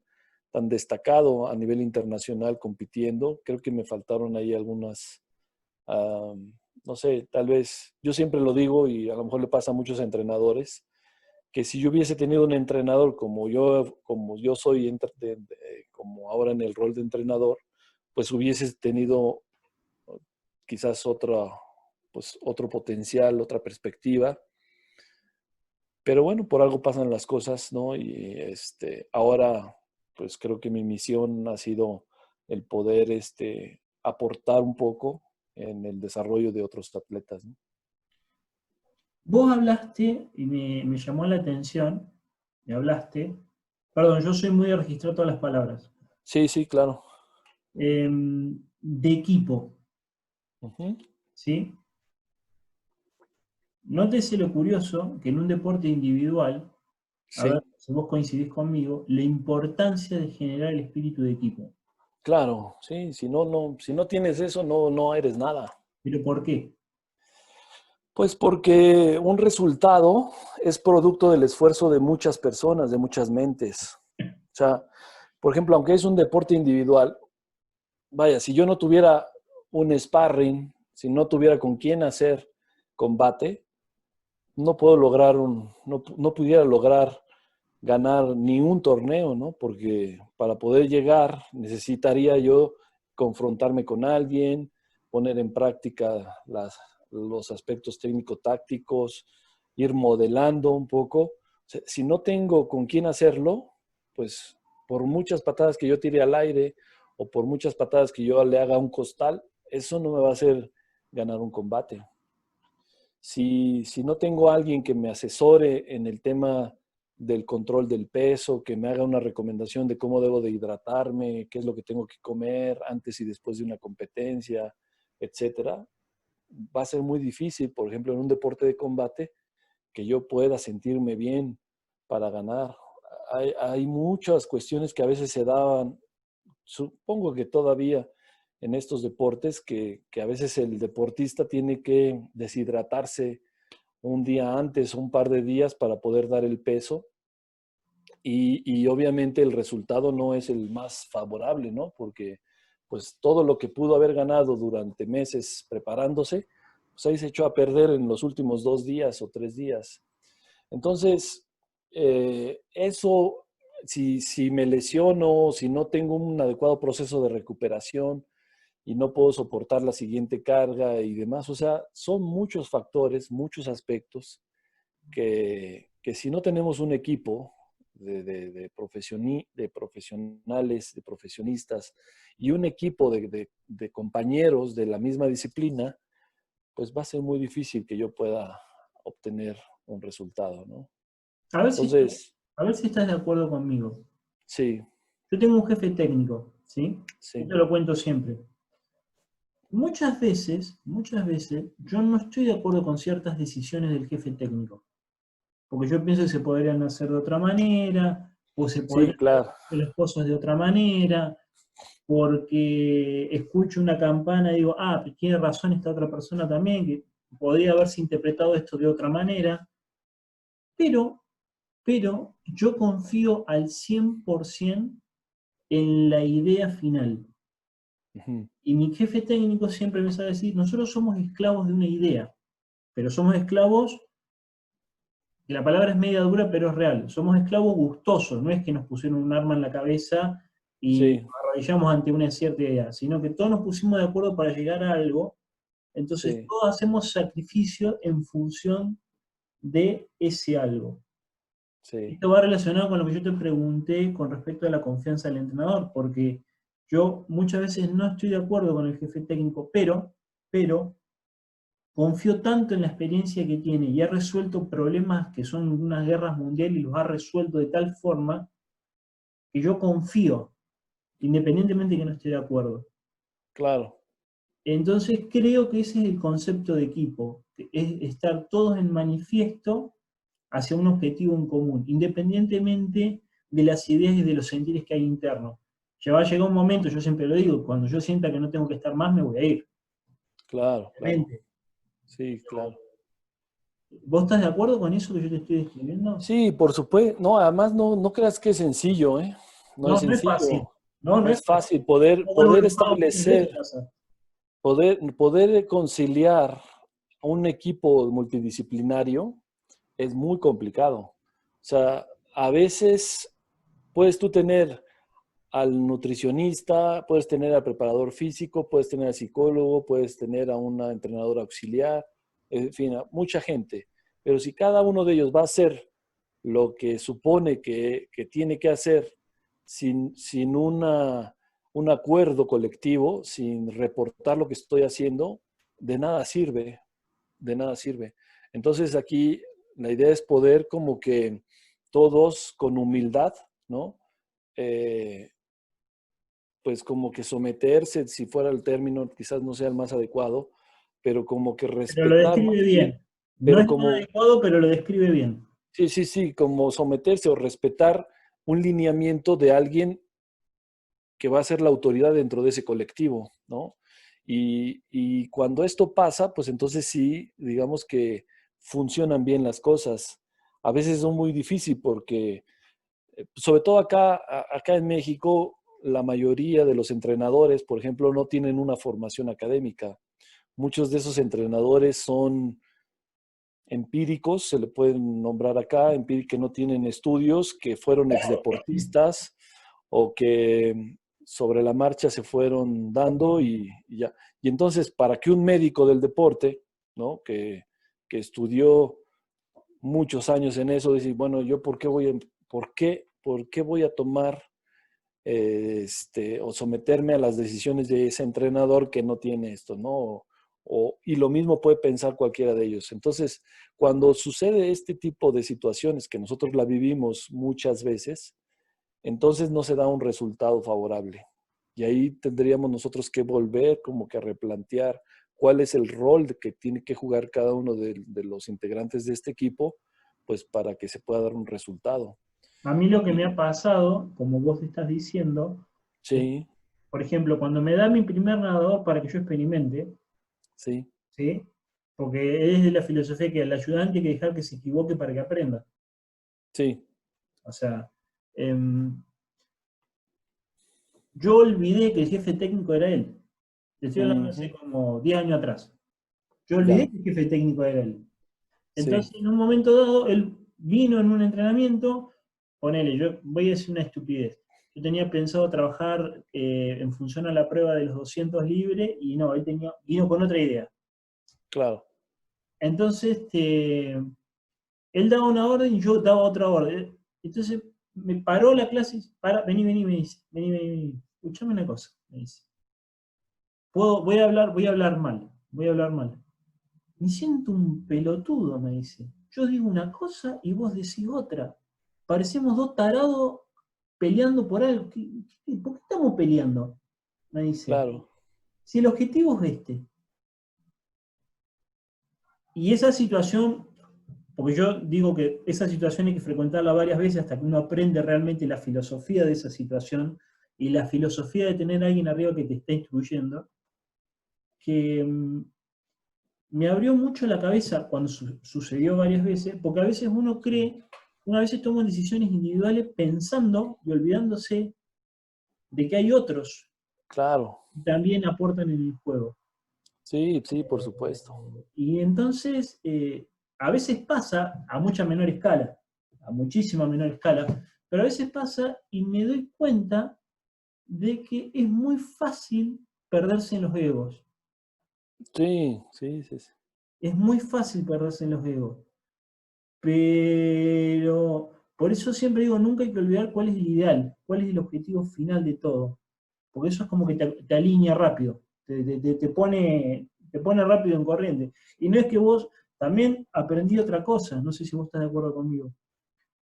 destacado a nivel internacional compitiendo. Creo que me faltaron ahí algunas, no sé, tal vez, yo siempre lo digo y a lo mejor le pasa a muchos entrenadores, que si yo hubiese tenido un entrenador como yo soy, como ahora en el rol de entrenador, pues hubiese tenido quizás pues otro potencial, otra perspectiva. Pero bueno, por algo pasan las cosas, ¿no? Y ahora, pues creo que mi misión ha sido el poder aportar un poco en el desarrollo de otros atletas, ¿no? Vos hablaste, y me llamó la atención, me hablaste, perdón, yo soy muy de registrar todas las palabras, Sí, sí, claro. de equipo, Ujú. ¿sí? Nótese lo curioso que en un deporte individual, a ver Sí, si vos coincidís conmigo, la importancia de generar el espíritu de equipo. claro, sí, si no tienes eso, no eres nada. ¿Pero por qué? Pues porque un resultado es producto del esfuerzo de muchas personas, de muchas mentes. O sea, por ejemplo, aunque es un deporte individual, vaya, si yo no tuviera un sparring, si no tuviera con quién hacer combate, no pudiera lograr ganar ni un torneo, ¿no? Porque para poder llegar necesitaría yo confrontarme con alguien, poner en práctica los aspectos técnico-tácticos, ir modelando un poco. O sea, si no tengo con quién hacerlo, pues por muchas patadas que yo tire al aire o por muchas patadas que yo le haga a un costal, eso no me va a hacer ganar un combate. Si no tengo a alguien que me asesore en el tema del control del peso, que me haga una recomendación de cómo debo de hidratarme, qué es lo que tengo que comer antes y después de una competencia, etcétera, va a ser muy difícil, por ejemplo, en un deporte de combate, que yo pueda sentirme bien para ganar. Hay muchas cuestiones que a veces se daban, supongo que todavía en estos deportes, que a veces el deportista tiene que deshidratarse un día antes, un par de días para poder dar el peso y obviamente el resultado no es el más favorable, ¿no? Porque pues todo lo que pudo haber ganado durante meses preparándose, pues ahí se echó a perder en los últimos 2 días o 3 días. Entonces, eso, si me lesiono, si no tengo un adecuado proceso de recuperación y no puedo soportar la siguiente carga y demás, o sea, son muchos factores, muchos aspectos que si no tenemos un equipo de profesionales, de profesionistas y un equipo de compañeros de la misma disciplina, pues va a ser muy difícil que yo pueda obtener un resultado, ¿no? A ver si, Entonces, a ver si estás de acuerdo conmigo. sí, Yo tengo un jefe técnico, ¿sí? sí, Esto lo cuento siempre. Muchas veces, yo no estoy de acuerdo con ciertas decisiones del jefe técnico, porque yo pienso que se podrían hacer de otra manera, o se sí, podrían claro, hacer las cosas de otra manera, porque escucho una campana y digo, ah, pues tiene razón esta otra persona también, que podría haberse interpretado esto de otra manera, pero, pero yo confío al 100% en la idea final. ujú, Y mi jefe técnico siempre me sabe decir, nosotros somos esclavos de una idea, pero somos esclavos, y la palabra es media dura, pero es real, somos esclavos gustosos, no es que nos pusieron un arma en la cabeza y sí, nos descabellamos ante una cierta idea, sino que todos nos pusimos de acuerdo para llegar a algo, entonces sí, todos hacemos sacrificio en función de ese algo. sí, Esto va relacionado con lo que yo te pregunté con respecto a la confianza del entrenador, porque yo muchas veces no estoy de acuerdo con el jefe técnico, pero confío tanto en la experiencia que tiene y ha resuelto problemas que son unas guerras mundiales y los ha resuelto de tal forma que yo confío, independientemente de que no esté de acuerdo. claro, Entonces creo que ese es el concepto de equipo, que es estar todos en manifiesto hacia un objetivo en común, independientemente de las ideas y de los sentires que hay internos. Ya va a llegar un momento, yo siempre lo digo, cuando yo sienta que no tengo que estar más, me voy a ir. claro, claro. Obviamente. Sí, claro. ¿Vos estás de acuerdo con eso que yo te estoy describiendo? Sí, por supuesto. No, además no creas que es sencillo, ¿eh? No es No, no es fácil. sencillo. No, No no es es fácil. fácil poder, Yo vuelvo poder enojado muchas veces establecer, a casa. poder conciliar un equipo multidisciplinario es muy complicado. O sea, a veces puedes tú tener al nutricionista, puedes tener al preparador físico, puedes tener al psicólogo, puedes tener a una entrenadora auxiliar, en fin, a mucha gente. Pero si cada uno de ellos va a hacer lo que supone que tiene que hacer sin un acuerdo colectivo, sin reportar lo que estoy haciendo, de nada sirve, de nada sirve. Entonces aquí la idea es poder como que todos con humildad, ¿no? Eh, pues como que someterse, si fuera el término, quizás no sea el más adecuado, pero como que Pero lo respetar más describe bien, bien. No pero es tan como, adecuado, pero lo describe bien. sí, sí, sí, como someterse o respetar un lineamiento de alguien que va a ser la autoridad dentro de ese colectivo, ¿no? Y cuando esto pasa, pues entonces sí, digamos que funcionan bien las cosas. A veces son muy difícil porque, sobre todo acá en México, la mayoría de los entrenadores, por ejemplo, no tienen una formación académica. Muchos de esos entrenadores son empíricos, se le pueden nombrar acá, que no tienen estudios, que fueron exdeportistas o que sobre la marcha se fueron dando y ya. Y entonces, para que un médico del deporte, ¿no? Que estudió muchos años en eso, decir, bueno, yo por qué voy a tomar o someterme a las decisiones de ese entrenador que no tiene esto, ¿no? Y lo mismo puede pensar cualquiera de ellos. Entonces, cuando sucede este tipo de situaciones que nosotros la vivimos muchas veces, entonces no se da un resultado favorable. Y ahí tendríamos nosotros que volver como que a replantear cuál es el rol que tiene que jugar cada uno de los integrantes de este equipo, pues para que se pueda dar un resultado. A mí lo que me Y ha pasado, como vos estás diciendo, es, sí, por ejemplo, cuando me da mi primer nadador para que yo experimente, sí, ¿sí? Porque es de la filosofía que el ayudante hay que dejar que se equivoque para que aprenda. sí. O sea, yo olvidé que el jefe técnico era él. Te estoy hablando hace Ujú. como 10 años atrás. Yo olvidé Ya, que el jefe técnico era él. Entonces, sí, en un momento dado, él vino en un entrenamiento, ponele, yo voy a decir una estupidez. Yo tenía pensado trabajar en función a la prueba de los 200 libres y no, vino con otra idea. claro. Entonces, él daba una orden y yo daba otra orden. Entonces, me paró la clase y dice, para, vení, me dice, vení. Escuchame una cosa, me dice. Voy a hablar mal. Me siento un pelotudo, me dice. Yo digo una cosa y vos decís otra. Parecemos dos tarados peleando por algo. ¿Por qué estamos peleando? Me dice. Claro, Si el objetivo es este. Y esa situación, porque yo digo que esa situación hay que frecuentarla varias veces hasta que uno aprende realmente la filosofía de esa situación y la filosofía de tener a alguien arriba que te está instruyendo, que me abrió mucho la cabeza cuando sucedió varias veces, porque a veces uno sí, cree, una vez toma decisiones individuales pensando y olvidándose de que hay otros claro. que también aportan en el juego. Sí, sí, por supuesto. Y entonces, a veces pasa a mucha menor escala, a muchísima menor escala, pero a veces pasa y me doy cuenta de que es muy fácil perderse en los egos. Sí, sí, sí, sí. Es muy fácil perderse en los egos. Pero por eso siempre digo, nunca hay que olvidar cuál es el ideal, cuál es el objetivo final de todo. Porque eso es como que te alinea rápido, te pone rápido en corriente. Y no es que vos también aprendí otra cosa, no sé si vos estás de acuerdo conmigo,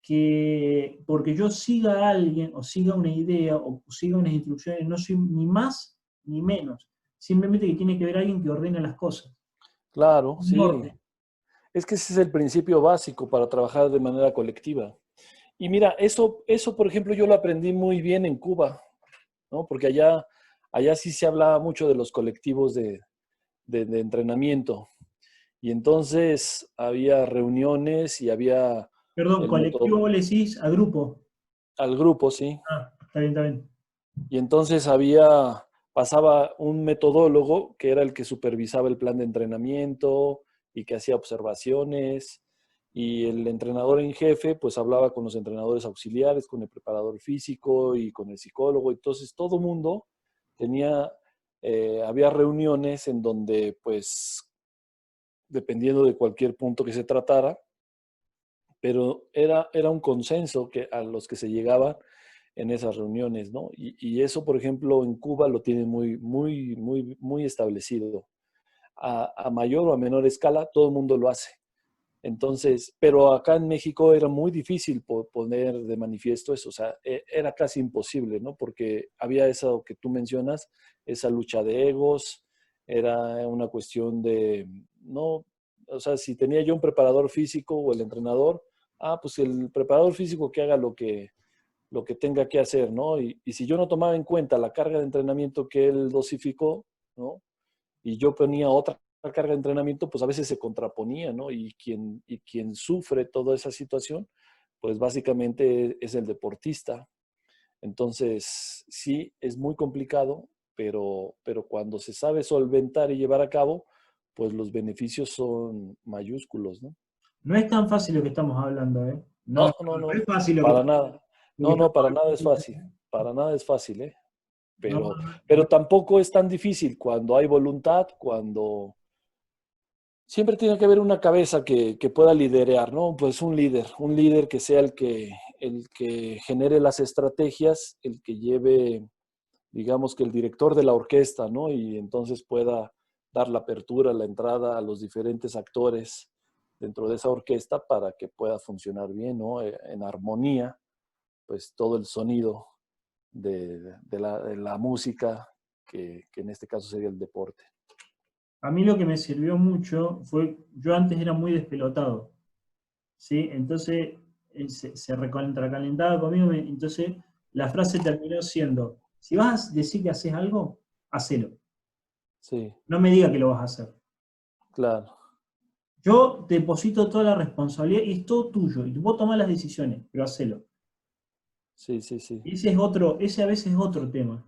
que porque yo siga a alguien o siga una idea o siga unas instrucciones, no soy ni más ni menos. Simplemente que tiene que haber alguien que ordene las cosas. Claro, Un sí. norte. Es que ese es el principio básico para trabajar de manera colectiva. Y mira, eso, por ejemplo, yo lo aprendí muy bien en Cuba, ¿no? Porque allá sí se hablaba mucho de los colectivos de entrenamiento. Y entonces había reuniones y había Perdón, el colectivo método vos le decís a grupo. al grupo, sí. Ah, está bien, está bien. Y entonces pasaba un metodólogo que era el que supervisaba el plan de entrenamiento y que hacía observaciones. Y el entrenador en jefe, pues hablaba con los entrenadores auxiliares, con el preparador físico y con el psicólogo. Entonces todo mundo tenía, había reuniones en donde, pues, dependiendo de cualquier punto que se tratara, pero era un consenso a los que se llegaba en esas reuniones, ¿no? Y eso, por ejemplo, en Cuba lo tienen muy, muy, muy, muy establecido. A mayor o a menor escala, todo el mundo lo hace. Entonces, pero acá en México era muy difícil poner de manifiesto eso, o sea, era casi imposible, ¿no? Porque había eso que tú mencionas, esa lucha de egos, era una cuestión de, no, o sea, si tenía yo un preparador físico o el entrenador, pues el preparador físico que haga lo que tenga que hacer, ¿no? Y si yo no tomaba en cuenta la carga de entrenamiento que él dosificó, ¿no? Y yo ponía otra carga de entrenamiento, pues a veces se contraponía, ¿no? Y quien sufre toda esa situación, pues básicamente es el deportista. Entonces, sí, es muy complicado, pero cuando se sabe solventar y llevar a cabo, pues los beneficios son mayúsculos, ¿no? No es tan fácil lo que estamos hablando, ¿eh? No, No, no, no no, es fácil para nada. lo que No, no, estamos para nada es hablando. fácil. Para nada es fácil, ¿eh? No, Pero tampoco es tan difícil cuando hay voluntad, cuando siempre tiene que haber una cabeza que pueda liderar, ¿no? Pues un líder que sea el que genere las estrategias, el que lleve, digamos que el director de la orquesta, ¿no? Y entonces pueda dar la apertura, la entrada a los diferentes actores dentro de esa orquesta para que pueda funcionar bien, ¿no? En armonía, pues todo el sonido de la música, que en este caso sería el deporte. a mí lo que me sirvió mucho fue, yo antes era muy despelotado, ¿sí? Entonces se recontracalentaba conmigo, entonces la frase terminó siendo, si vas a decir que haces algo, hacelo. Sí, No me digas que lo vas a hacer. claro. Yo deposito toda la responsabilidad y es todo tuyo, y vos tomás las decisiones, pero hacelo. Sí, sí, sí, Ese a veces es otro tema,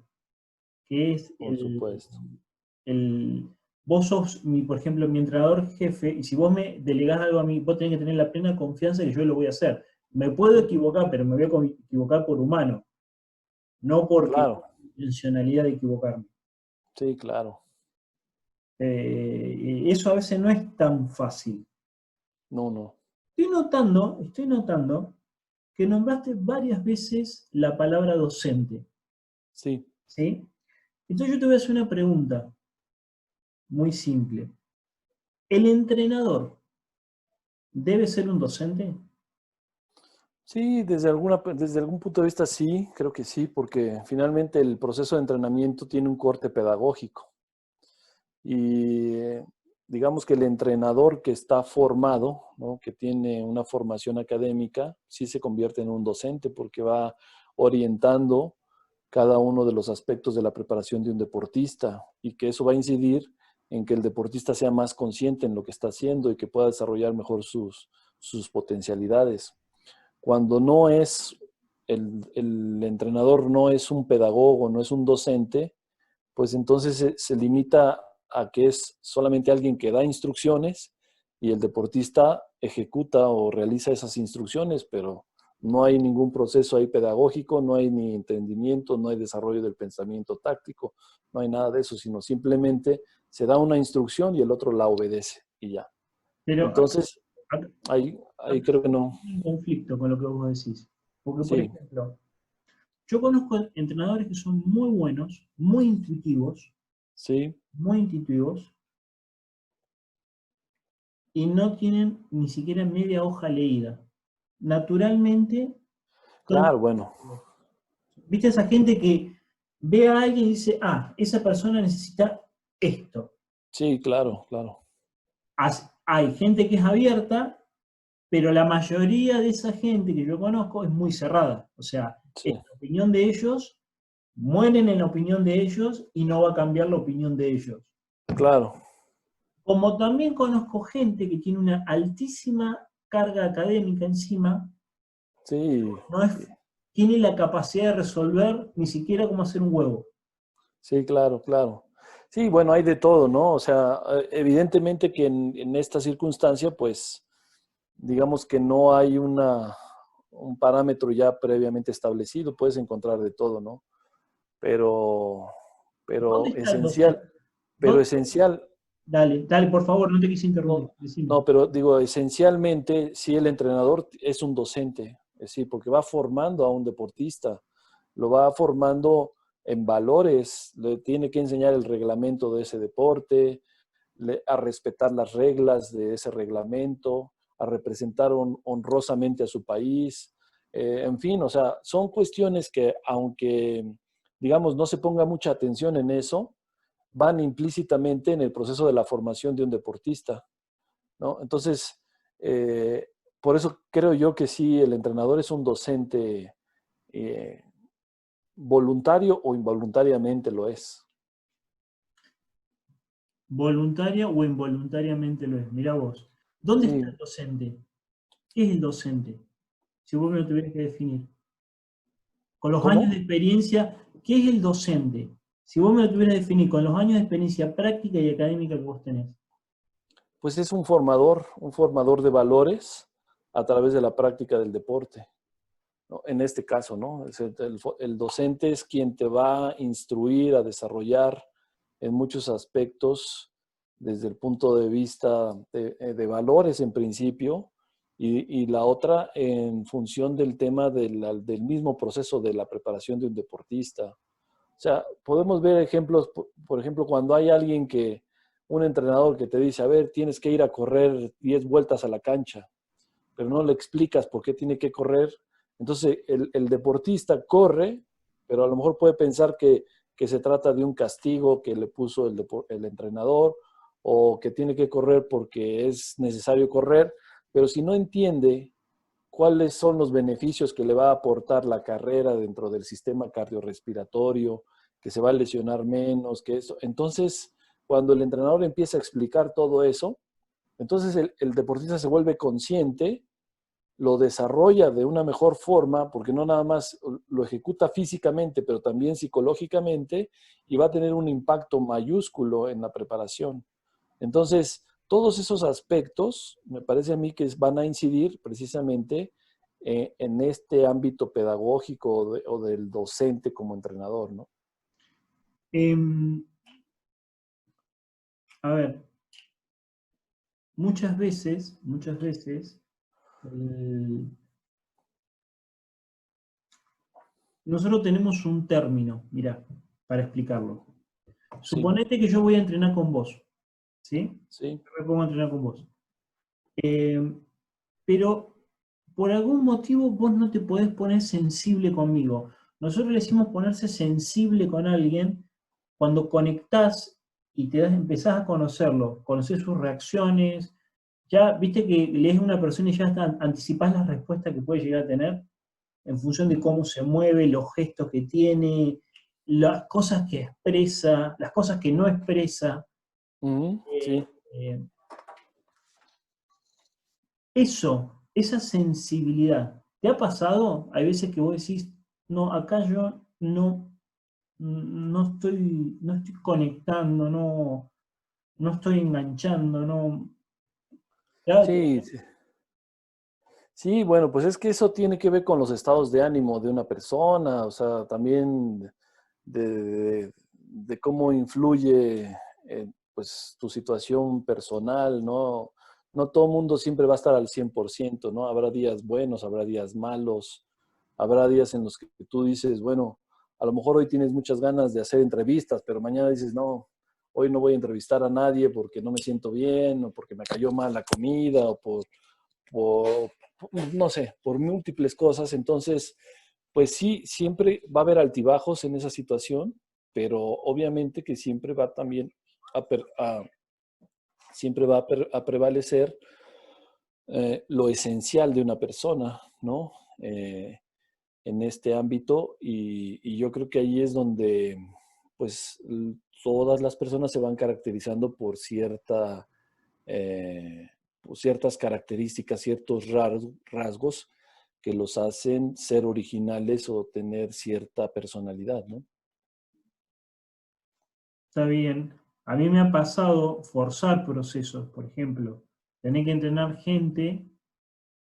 que es por supuesto. el, vos sos, por ejemplo, mi entrenador jefe, y si vos me delegás algo a mí, vos tenés que tener la plena confianza de que yo lo voy a hacer. Me puedo equivocar, pero me voy a equivocar por humano, no porque Claro, tengo intencionalidad de equivocarme. sí, claro. Y eso a veces no es tan fácil. No, no. Estoy notando que nombraste varias veces la palabra docente, Sí, ¿sí? Entonces yo te voy a hacer una pregunta muy simple. ¿El entrenador debe ser un docente? sí, desde algún punto de vista sí, creo que sí, porque finalmente el proceso de entrenamiento tiene un corte pedagógico. Y digamos que el entrenador que está formado, ¿no? Que tiene una formación académica, sí se convierte en un docente porque va orientando cada uno de los aspectos de la preparación de un deportista y que eso va a incidir en que el deportista sea más consciente en lo que está haciendo y que pueda desarrollar mejor sus potencialidades. Cuando no es, el entrenador no es un pedagogo, no es un docente, pues entonces se limita a que es solamente alguien que da instrucciones y el deportista ejecuta o realiza esas instrucciones, pero No hay ningún proceso ahí pedagógico, no hay ni entendimiento, no hay desarrollo del pensamiento táctico, no hay nada de eso, sino simplemente se da una instrucción y el otro la obedece y ya. Pero Entonces, acá ahí creo que no. hay un conflicto con lo que vos decís. Porque, por Sí, ejemplo, yo conozco entrenadores que son muy buenos, sí, muy intuitivos, y no tienen ni siquiera media hoja leída. Naturalmente, son claro, bueno, intuitivos. ¿Viste esa gente que ve a alguien y dice, ah, esa persona necesita esto? sí, claro, claro, Hay gente que es abierta, pero la mayoría de esa gente que yo conozco es muy cerrada. O sea, sí, es la opinión de ellos, mueren en la opinión de ellos y no va a cambiar la opinión de ellos. claro, Como también conozco gente que tiene una altísima carga académica encima, sí, no es, tiene la capacidad de resolver ni siquiera cómo hacer un huevo. sí, claro, claro. Sí, bueno, hay de todo, ¿no? O sea, evidentemente que en esta circunstancia, pues, digamos que no hay un parámetro ya previamente establecido, puedes encontrar de todo, ¿no? Pero, ¿Dónde pero está el docente? ¿Dónde- esencial, Dale, dale, por favor, no te quise interrumpir. no, Decime. no, pero digo, esencialmente, sí, el entrenador es un docente, es decir, porque va formando a un deportista, lo va formando en valores, le tiene que enseñar el reglamento de ese deporte, a respetar las reglas de ese reglamento, a representar honrosamente a su país, en fin, o sea, son cuestiones que aunque, digamos, no se ponga mucha atención en eso, van implícitamente en el proceso de la formación de un deportista, ¿no? Entonces, eh, por eso creo yo que sí, el entrenador es un docente eh, voluntario o involuntariamente lo es. Voluntaria o involuntariamente lo es. Mirá vos. ¿Dónde está Sí, el docente? ¿Qué es el docente? Si vos me lo tuvieras que definir. Con los años de ¿cómo? experiencia, ¿qué es el docente? Si vos me lo tuvieras que definir con los años de experiencia práctica y académica que vos tenés. Pues es un formador de valores a través de la práctica del deporte, ¿no? En este caso, ¿no? El docente es quien te va a instruir, a desarrollar en muchos aspectos desde el punto de vista de valores en principio y la otra en función del tema del mismo proceso de la preparación de un deportista. O sea, podemos ver ejemplos, por ejemplo, cuando hay alguien un entrenador que te dice, a ver, tienes que ir a correr 10 vueltas a la cancha, pero no le explicas por qué tiene que correr. Entonces, el deportista corre, pero a lo mejor puede pensar que se trata de un castigo que le puso el entrenador o que tiene que correr porque es necesario correr, pero si no entiende cuáles son los beneficios que le va a aportar la carrera dentro del sistema cardiorrespiratorio, que se va a lesionar menos, que eso. Entonces, cuando el entrenador empieza a explicar todo eso, entonces el deportista se vuelve consciente, lo desarrolla de una mejor forma, porque no nada más lo ejecuta físicamente, pero también psicológicamente, y va a tener un impacto mayúsculo en la preparación. Entonces, todos esos aspectos me parece a mí que van a incidir precisamente en este ámbito pedagógico o del docente como entrenador, ¿no? Em, a ver, muchas veces, el- nosotros tenemos un término, mirá, para explicarlo. Sí, Suponete que yo voy a entrenar con vos, ¿sí? sí, Yo me pongo a entrenar con vos. Eh, pero por algún motivo vos no te podés poner sensible conmigo. Nosotros le decimos ponerse sensible con alguien cuando conectás y empezás a conocerlo, conocés sus reacciones, ya viste que lees a una persona y ya anticipás las respuestas que puede llegar a tener en función de cómo se mueve, los gestos que tiene, las cosas que expresa, las cosas que no expresa. sí, Eh, eh, esa sensibilidad, ¿te ha pasado? Hay veces que vos decís, no, acá yo no estoy conectando, no estoy enganchando, no. Ya, sí, sí. Sí, bueno, pues es que eso tiene que ver con los estados de ánimo de una persona, o sea, también de cómo influye pues tu situación personal, ¿no? No todo el mundo siempre va a estar al 100%, ¿no? Habrá días buenos, habrá días malos, habrá días en los que tú dices, bueno, a lo mejor hoy tienes muchas ganas de hacer entrevistas, pero mañana dices, no, hoy no voy a entrevistar a nadie porque no me siento bien, o porque me cayó mal la comida, por, no sé, por múltiples cosas. Entonces, pues sí, siempre va a haber altibajos en esa situación, pero obviamente que siempre va también a, siempre va a prevalecer lo esencial de una persona, ¿no? En este ámbito y yo creo que ahí es donde pues todas las personas se van caracterizando por ciertas características, ciertos rasgos que los hacen ser originales o tener cierta personalidad, ¿no? Está bien. A mí me ha pasado forzar procesos, por ejemplo, tener que entrenar gente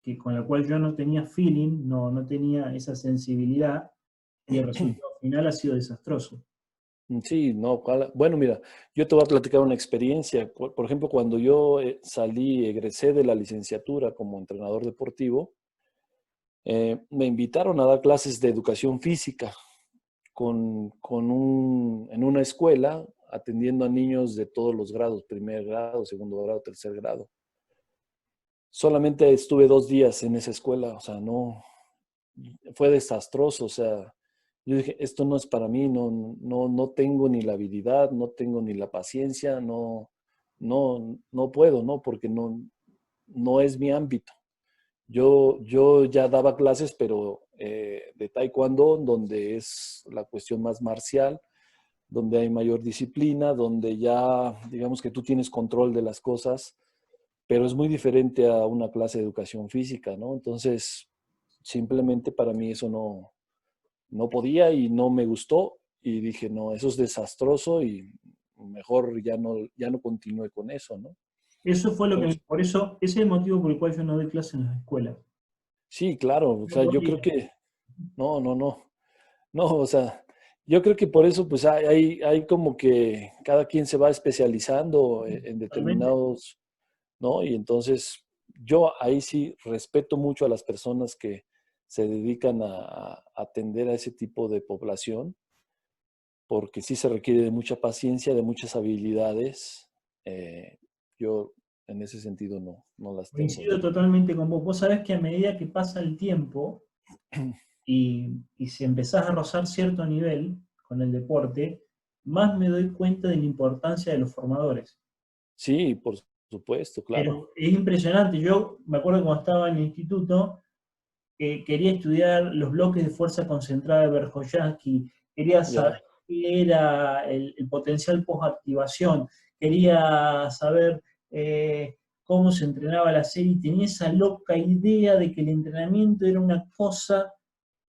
que, con la cual yo no tenía feeling, no tenía esa sensibilidad, y el resultado final ha sido desastroso. Sí, no, bueno, mira, yo te voy a platicar una experiencia. Por ejemplo, cuando yo egresé de la licenciatura como entrenador deportivo, me invitaron a dar clases de educación física en una escuela atendiendo a niños de todos los grados, primer grado, segundo grado, tercer grado. Solamente estuve 2 días en esa escuela, o sea, no, fue desastroso, o sea, yo dije, esto no es para mí, no tengo ni la habilidad, no tengo ni la paciencia, no puedo, ¿no? Porque no es mi ámbito. Yo ya daba clases, pero de taekwondo, donde es la cuestión más marcial, donde hay mayor disciplina, donde ya, digamos que tú tienes control de las cosas, pero es muy diferente a una clase de educación física, ¿no? Entonces, simplemente para mí eso no podía y no me gustó y dije, no, eso es desastroso y mejor ya no continúe con eso, ¿no? Eso fue lo que, Entonces, por eso, ese es el motivo por el cual yo no doy clases en las escuelas. sí, claro, o No sea, yo creo podía. que, no, o sea, yo creo que por eso pues hay como que cada quien se va especializando en Totalmente. determinados, ¿no? Y entonces yo ahí sí respeto mucho a las personas que se dedican a atender a ese tipo de población, porque sí se requiere de mucha paciencia, de muchas habilidades. Eh, yo en ese sentido no las tengo, Coincido ¿no? totalmente con vos. Vos sabés que a medida que pasa el tiempo y si empezás a rozar cierto nivel con el deporte, más me doy cuenta de la importancia de los formadores. Sí, por supuesto, claro. Pero es impresionante. Yo me acuerdo cuando estaba en el instituto, que quería estudiar los bloques de fuerza concentrada de Berjoyansky, quería saber Ya, qué era el potencial post-activación, quería saber cómo se entrenaba la serie, y tenía esa loca idea de que el entrenamiento era una cosa,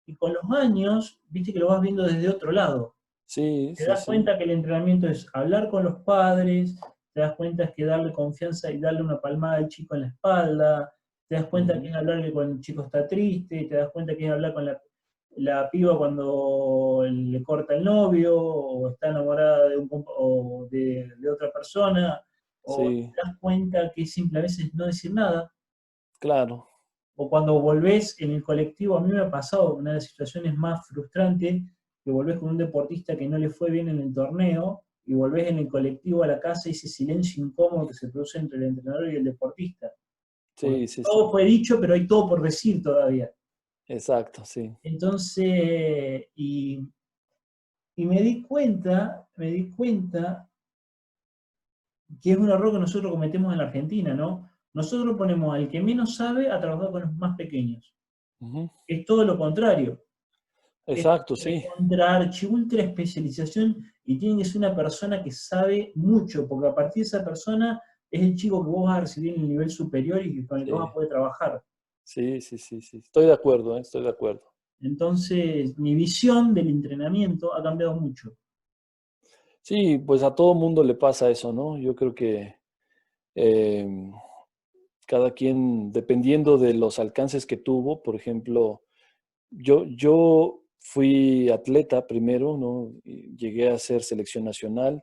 y con los años, viste que lo vas viendo desde otro lado. sí, Te sí, das sí. cuenta que el entrenamiento es hablar con los padres, te das cuenta que darle confianza y darle una palmada al chico en la espalda, te das cuenta que Ujú. es hablarle cuando el chico está triste, te das cuenta que es hablar con la piba cuando le corta el novio, o está enamorada de otra persona, o Sí, te das cuenta que es simple a veces no decir nada, claro. o cuando volvés en el colectivo. A mí me ha pasado una de las situaciones más frustrantes, que volvés con un deportista que no le fue bien en el torneo, y volvés en el colectivo a la casa y ese silencio incómodo que se produce entre el entrenador y el deportista. Porque Sí, sí, todo sí. fue dicho, pero hay todo por decir todavía. Exacto, sí. Entonces, y me di cuenta que es un error que nosotros cometemos en la Argentina, ¿no? Nosotros ponemos al que menos sabe a trabajar con los más pequeños. Ujú. Es todo lo contrario. Es Exacto, sí. recontra archi ultra especialización, y tiene que ser una persona que sabe mucho, porque a partir de esa persona es el chico que vos vas a recibir en el nivel superior y con el que vas a Sí, poder trabajar. sí, sí, sí, sí. Estoy de acuerdo, estoy de acuerdo. Entonces, mi visión del entrenamiento ha cambiado mucho. Sí, pues a todo mundo le pasa eso, ¿no? Yo creo que eh, cada quien, dependiendo de los alcances que tuvo, por ejemplo, yo fui atleta primero, ¿no? Y llegué a ser selección nacional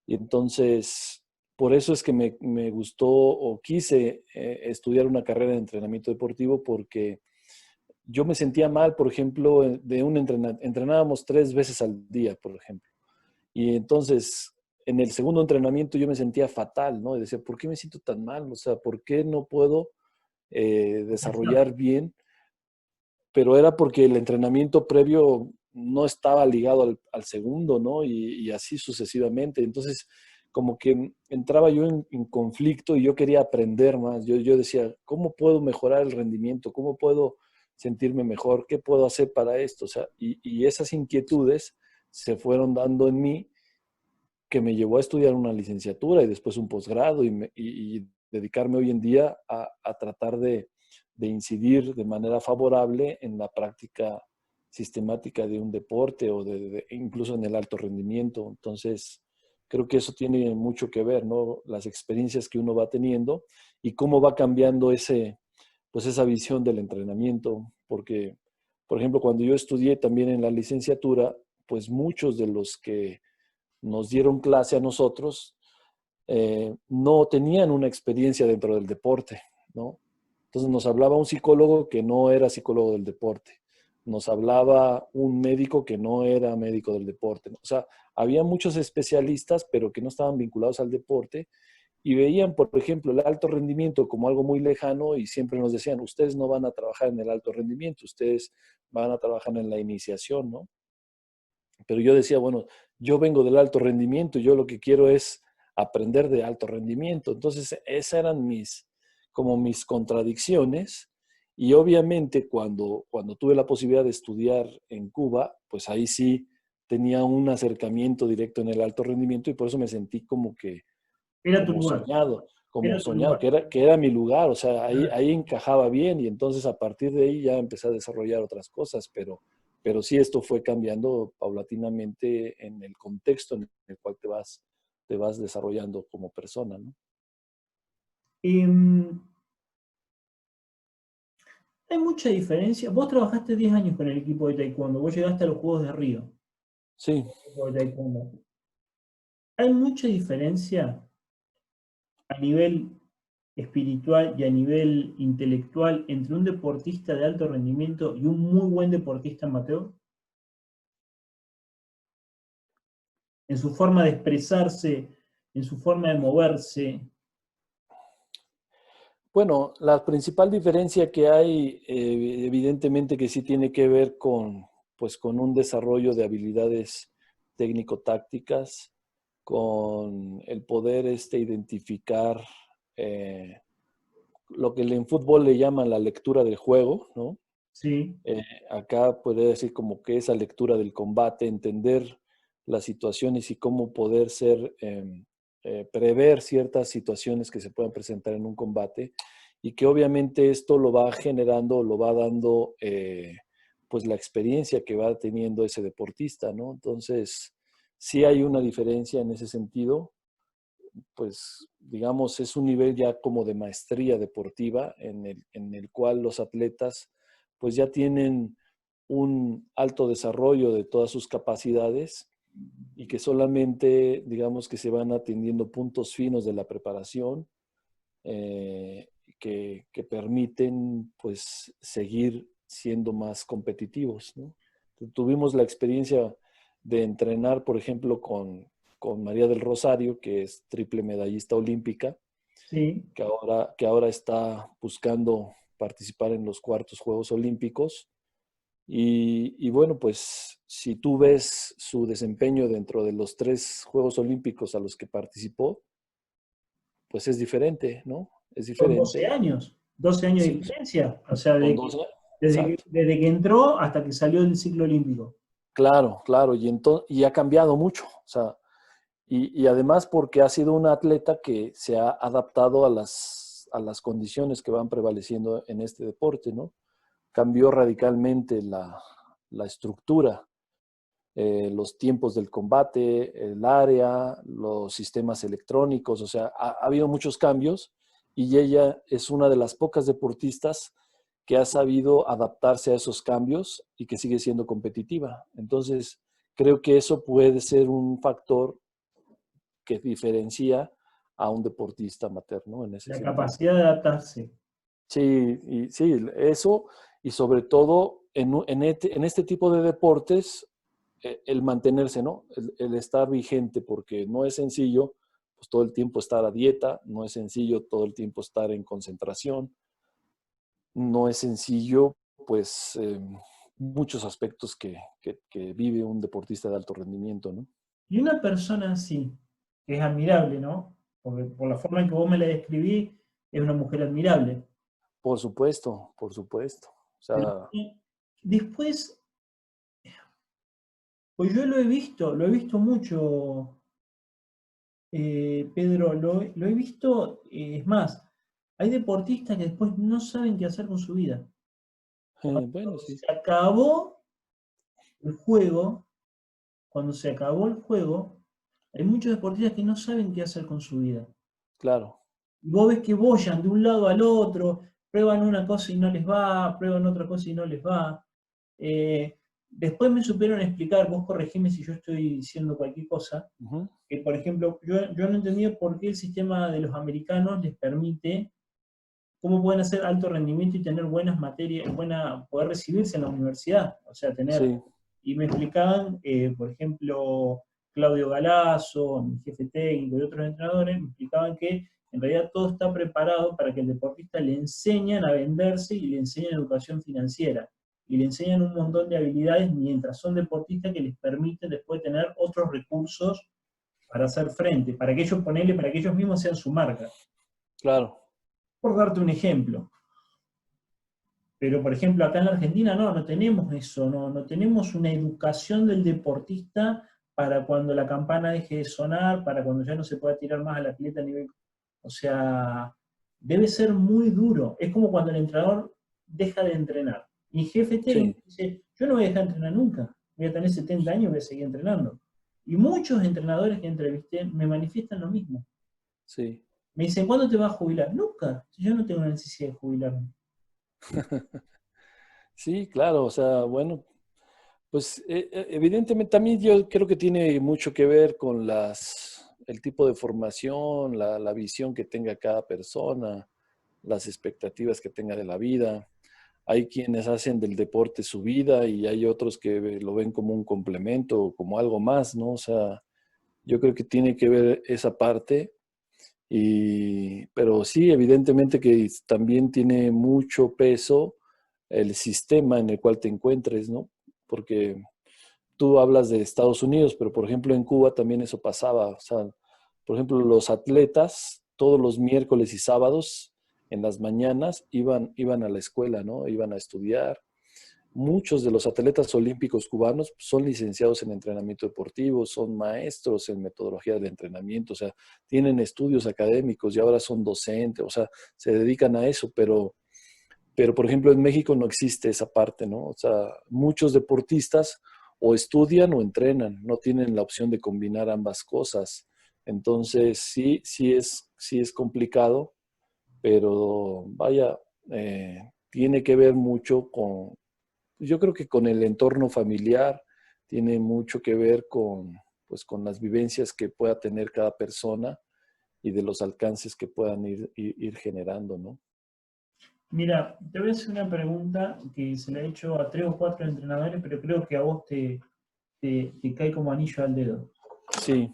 y entonces por eso es que me gustó o quise estudiar una carrera de entrenamiento deportivo porque yo me sentía mal, por ejemplo, entrenábamos 3 veces al día, por ejemplo. Y entonces, en el segundo entrenamiento yo me sentía fatal, ¿no? Y decía, ¿por qué me siento tan mal? O sea, ¿por qué no puedo desarrollar bien? Pero era porque el entrenamiento previo no estaba ligado al segundo, ¿no? Y así sucesivamente. Entonces, como que entraba yo en conflicto y yo quería aprender más. Yo decía, ¿cómo puedo mejorar el rendimiento? ¿Cómo puedo sentirme mejor? ¿Qué puedo hacer para esto? O sea, y esas inquietudes se fueron dando en mí que me llevó a estudiar una licenciatura y después un posgrado y dedicarme hoy en día a tratar de incidir de manera favorable en la práctica sistemática de un deporte o incluso en el alto rendimiento. Entonces, creo que eso tiene mucho que ver, ¿no? Las experiencias que uno va teniendo y cómo va cambiando pues esa visión del entrenamiento. Porque, por ejemplo, cuando yo estudié también en la licenciatura, pues muchos de los que nos dieron clase a nosotros no tenían una experiencia dentro del deporte, ¿no? Entonces nos hablaba un psicólogo que no era psicólogo del deporte, nos hablaba un médico que no era médico del deporte, ¿no? O sea, había muchos especialistas, pero que no estaban vinculados al deporte y veían, por ejemplo, el alto rendimiento como algo muy lejano y siempre nos decían, ustedes no van a trabajar en el alto rendimiento, ustedes van a trabajar en la iniciación, ¿no? Pero yo decía, bueno, yo vengo del alto rendimiento, yo lo que quiero es aprender de alto rendimiento. Entonces, esas eran como mis contradicciones. Y obviamente cuando tuve la posibilidad de estudiar en Cuba, pues ahí sí tenía un acercamiento directo en el alto rendimiento y por eso me sentí Era tu lugar, como era tu soñado, lugar. que era mi lugar, o sea, ahí, Claro. ahí encajaba bien y entonces a partir de ahí ya empecé a desarrollar otras cosas, pero sí esto fue cambiando paulatinamente en el contexto en el cual te vas desarrollando como persona, ¿no? Em, Hay mucha diferencia. Vos trabajaste 10 años con el equipo de Taekwondo, vos llegaste a los Juegos de Río, Sí, el equipo de Taekwondo. Hay mucha diferencia a nivel espiritual y a nivel intelectual entre un deportista de alto rendimiento y un muy buen deportista amateur, en su forma de expresarse, en su forma de moverse. bueno, la principal diferencia que hay, evidentemente que sí tiene que ver pues, con un desarrollo de habilidades técnico-tácticas, con el poder identificar lo que en fútbol le llaman la lectura del juego, ¿no? Sí, Eh, Acá puede decir como que esa lectura del combate, entender las situaciones y cómo poder prever ciertas situaciones que se puedan presentar en un combate y que obviamente esto lo va generando, lo va dando pues la experiencia que va teniendo ese deportista, ¿no? Entonces, sí hay una diferencia en ese sentido, pues digamos es un nivel ya como de maestría deportiva en el cual los atletas pues ya tienen un alto desarrollo de todas sus capacidades y que solamente digamos que se van atendiendo puntos finos de la preparación que permiten pues seguir siendo más competitivos, ¿no? Tuvimos la experiencia de entrenar, por ejemplo, con María del Rosario, que es triple medallista olímpica, sí. que ahora está buscando participar en los cuartos Juegos Olímpicos. Y bueno, pues si tú ves su desempeño dentro de los 3 Juegos Olímpicos a los que participó, pues es diferente, ¿no? Es Con 12 diferente. años, 12 años de Sí, diferencia. O sea, con 12, exacto. desde que entró hasta que salió del ciclo olímpico. Claro, claro, y ha cambiado mucho. O sea, y además porque ha sido un atleta que se ha adaptado a las condiciones que van prevaleciendo en este deporte, ¿no? Cambió radicalmente la estructura, los tiempos del combate, el área, los sistemas electrónicos, o sea, ha habido muchos cambios y ella es una de las pocas deportistas que ha sabido adaptarse a esos cambios y que sigue siendo competitiva. Entonces, creo que eso puede ser un factor que diferencia a un deportista amateur, ¿no? En ese La sentido. capacidad de adaptarse. Sí, sí, eso, y sobre todo en este tipo de deportes, el mantenerse, ¿no? El estar vigente, porque no es sencillo, pues todo el tiempo estar a dieta, no es sencillo todo el tiempo estar en concentración, no es sencillo, pues, muchos aspectos que vive un deportista de alto rendimiento, ¿no? Y una persona así, que es admirable, ¿no? Porque por la forma en que vos me la describí, es una mujer admirable. Por supuesto, por supuesto. O Pero sea, después, pues yo lo he visto mucho, Pedro, lo he visto, es más, hay deportistas que después no saben qué hacer con su vida. bueno, sí, Se acabó el juego, cuando se acabó el juego, hay muchos deportistas que no saben qué hacer con su vida. claro, Y vos ves que bollan de un lado al otro, prueban una cosa y no les va, prueban otra cosa y no les va. Después me supieron explicar, vos corregime si yo estoy diciendo cualquier cosa, ujú, que por ejemplo, yo no entendía por qué el sistema de los americanos les permite, cómo pueden hacer alto rendimiento y tener buenas materias, poder recibirse en la universidad, o sea, tener, sí, y me explicaban, por ejemplo, Claudio Galazo, mi jefe técnico y otros entrenadores, me explicaban que en realidad todo está preparado para que el deportista le enseñan a venderse y le enseñan educación financiera. Y le enseñan un montón de habilidades mientras son deportistas que les permiten después tener otros recursos para hacer frente, para que ellos ponerle, para que ellos mismos sean su marca. claro, Por darte un ejemplo. Pero, por ejemplo, acá en la Argentina no tenemos eso, no tenemos una educación del deportista para cuando la campana deje de sonar, para cuando ya no se pueda tirar más a la pileta a nivel. O sea, debe ser muy duro. Es como cuando el entrenador deja de entrenar. Mi jefe sí, técnico dice, yo no voy a dejar de entrenar nunca, voy a tener 70 años y voy a seguir entrenando. Y muchos entrenadores que entrevisté me manifiestan lo mismo. sí. Me dicen, ¿cuándo te vas a jubilar? Nunca, yo no tengo necesidad de jubilarme. Sí, claro, o sea, bueno, pues evidentemente también yo creo que tiene mucho que ver con el tipo de formación, la visión que tenga cada persona, las expectativas que tenga de la vida. Hay quienes hacen del deporte su vida y hay otros que lo ven como un complemento o como algo más, ¿no? O sea, yo creo que tiene que ver esa parte. Pero sí, evidentemente que también tiene mucho peso el sistema en el cual te encuentres, ¿no? Porque tú hablas de Estados Unidos, pero por ejemplo en Cuba también eso pasaba. O sea, por ejemplo, los atletas todos los miércoles y sábados en las mañanas iban a la escuela, ¿no? Iban a estudiar. Muchos de los atletas olímpicos cubanos son licenciados en entrenamiento deportivo, son maestros en metodología del entrenamiento, o sea, tienen estudios académicos y ahora son docentes, o sea, se dedican a eso, pero por ejemplo en México no existe esa parte, ¿no? O sea, muchos deportistas o estudian o entrenan, no tienen la opción de combinar ambas cosas. Entonces, sí es complicado, pero vaya, tiene que ver mucho yo creo que con el entorno familiar, tiene mucho que ver pues, con las vivencias que pueda tener cada persona y de los alcances que puedan ir generando, ¿no? Mira, te voy a hacer una pregunta que se la he hecho a 3 o 4 entrenadores, pero creo que a vos te cae como anillo al dedo. Sí,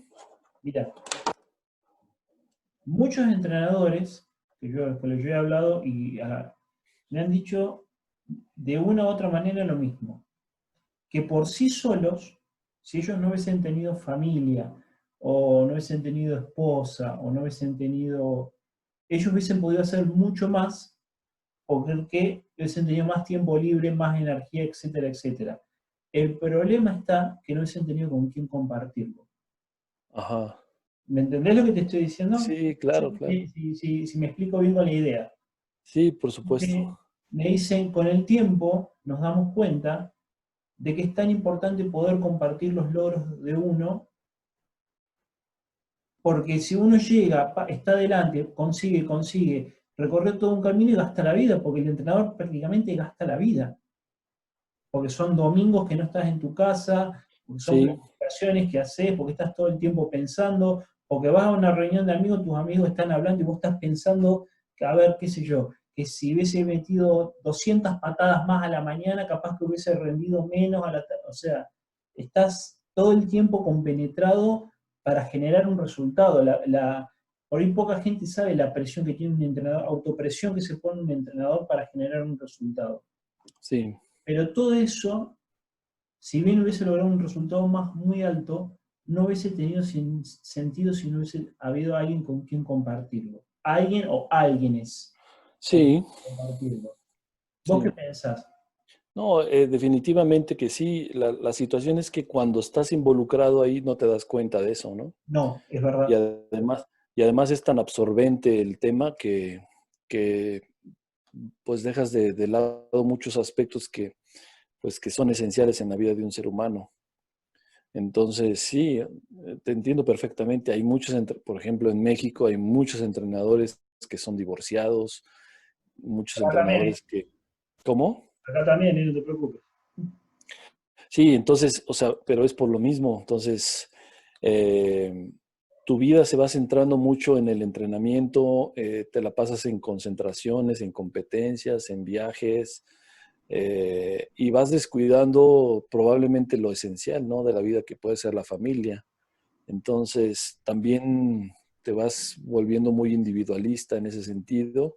Mira, muchos entrenadores con los que yo he hablado y me han dicho de una u otra manera lo mismo, que por sí solos, si ellos no hubiesen tenido familia, o no hubiesen tenido esposa, o no hubiesen tenido, ellos hubiesen podido hacer mucho más porque hubiesen tenido más tiempo libre, más energía, etcétera, etcétera. El problema está que no hubiesen tenido con quién compartirlo. ajá. ¿Me entendés lo que te estoy diciendo? Sí, No sé claro, claro. si me explico bien con la idea. Sí, por supuesto. Que me dicen, con el tiempo nos damos cuenta de que es tan importante poder compartir los logros de uno Porque si uno llega, está adelante, consigue, recorre todo un camino y gasta la vida, porque el entrenador prácticamente gasta la vida. Porque son domingos que no estás en tu casa, porque son Sí, planificaciones que haces, porque estás todo el tiempo pensando, porque vas a una reunión de amigos, tus amigos están hablando y vos estás pensando, que, a ver, qué sé yo, que si hubiese metido 200 patadas más a la mañana, capaz que hubiese rendido menos a la tarde. O sea, estás todo el tiempo compenetrado para generar un resultado. Por ahí poca gente sabe la presión que tiene un entrenador, autopresión que se pone un entrenador para generar un resultado. sí. Pero todo eso, si bien hubiese logrado un resultado muy alto, no hubiese tenido sentido si no hubiese habido alguien con quien compartirlo. Alguien o alguienes con quien Sí, compartirlo. ¿Vos qué sí. pensás? No, definitivamente que sí. La situación es que cuando estás involucrado ahí no te das cuenta de eso, ¿no? No, es Y verdad. además, y además es tan absorbente el tema que pues dejas de lado muchos aspectos pues, que son esenciales en la vida de un ser humano. Entonces, sí, te entiendo perfectamente. Hay muchos, por ejemplo, en México hay muchos entrenadores que son divorciados, muchos Acá también, entrenadores que... ¿Cómo? acá también, no te preocupes. Sí, entonces, o sea, pero es por lo mismo. Entonces, eh, tu vida se va centrando mucho en el entrenamiento, te la pasas en concentraciones, en competencias, en viajes, y vas descuidando probablemente lo esencial, ¿no? De la vida que puede ser la familia. Entonces, también te vas volviendo muy individualista en ese sentido.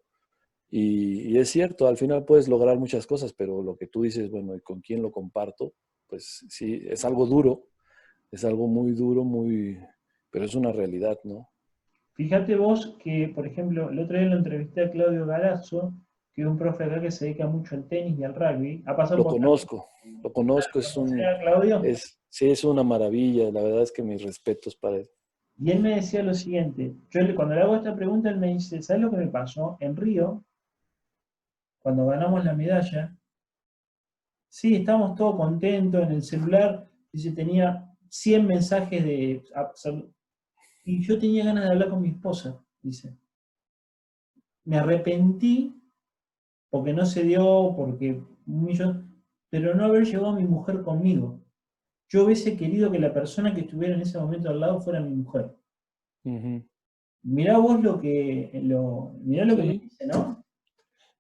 Y es cierto, al final puedes lograr muchas cosas, pero lo que tú dices, bueno, ¿y con quién lo comparto? Pues sí, es algo duro, es algo muy duro, pero es una realidad, ¿no? Fíjate vos que, por ejemplo, el otro día lo entrevisté a Claudio Galazzo, que es un profe acá que se dedica mucho al tenis y al rugby. Ha pasado Lo por... conozco, lo conozco, ¿Lo conocés a Claudio? sí, es una maravilla, la verdad es que mis respetos para él. Y él me decía lo siguiente, cuando le hago esta pregunta, él me dice, ¿sabes lo que me pasó? En Río, cuando ganamos la medalla, sí, estábamos todos contentos en el celular, dice, tenía 100 mensajes y yo tenía ganas de hablar con mi esposa, dice. Me arrepentí porque no se dio, porque un millón, pero no haber llevado a mi mujer conmigo. Yo hubiese querido que la persona que estuviera en ese momento al lado fuera mi mujer. Ujú. Mirá vos mirá lo que me Sí, dice, ¿no?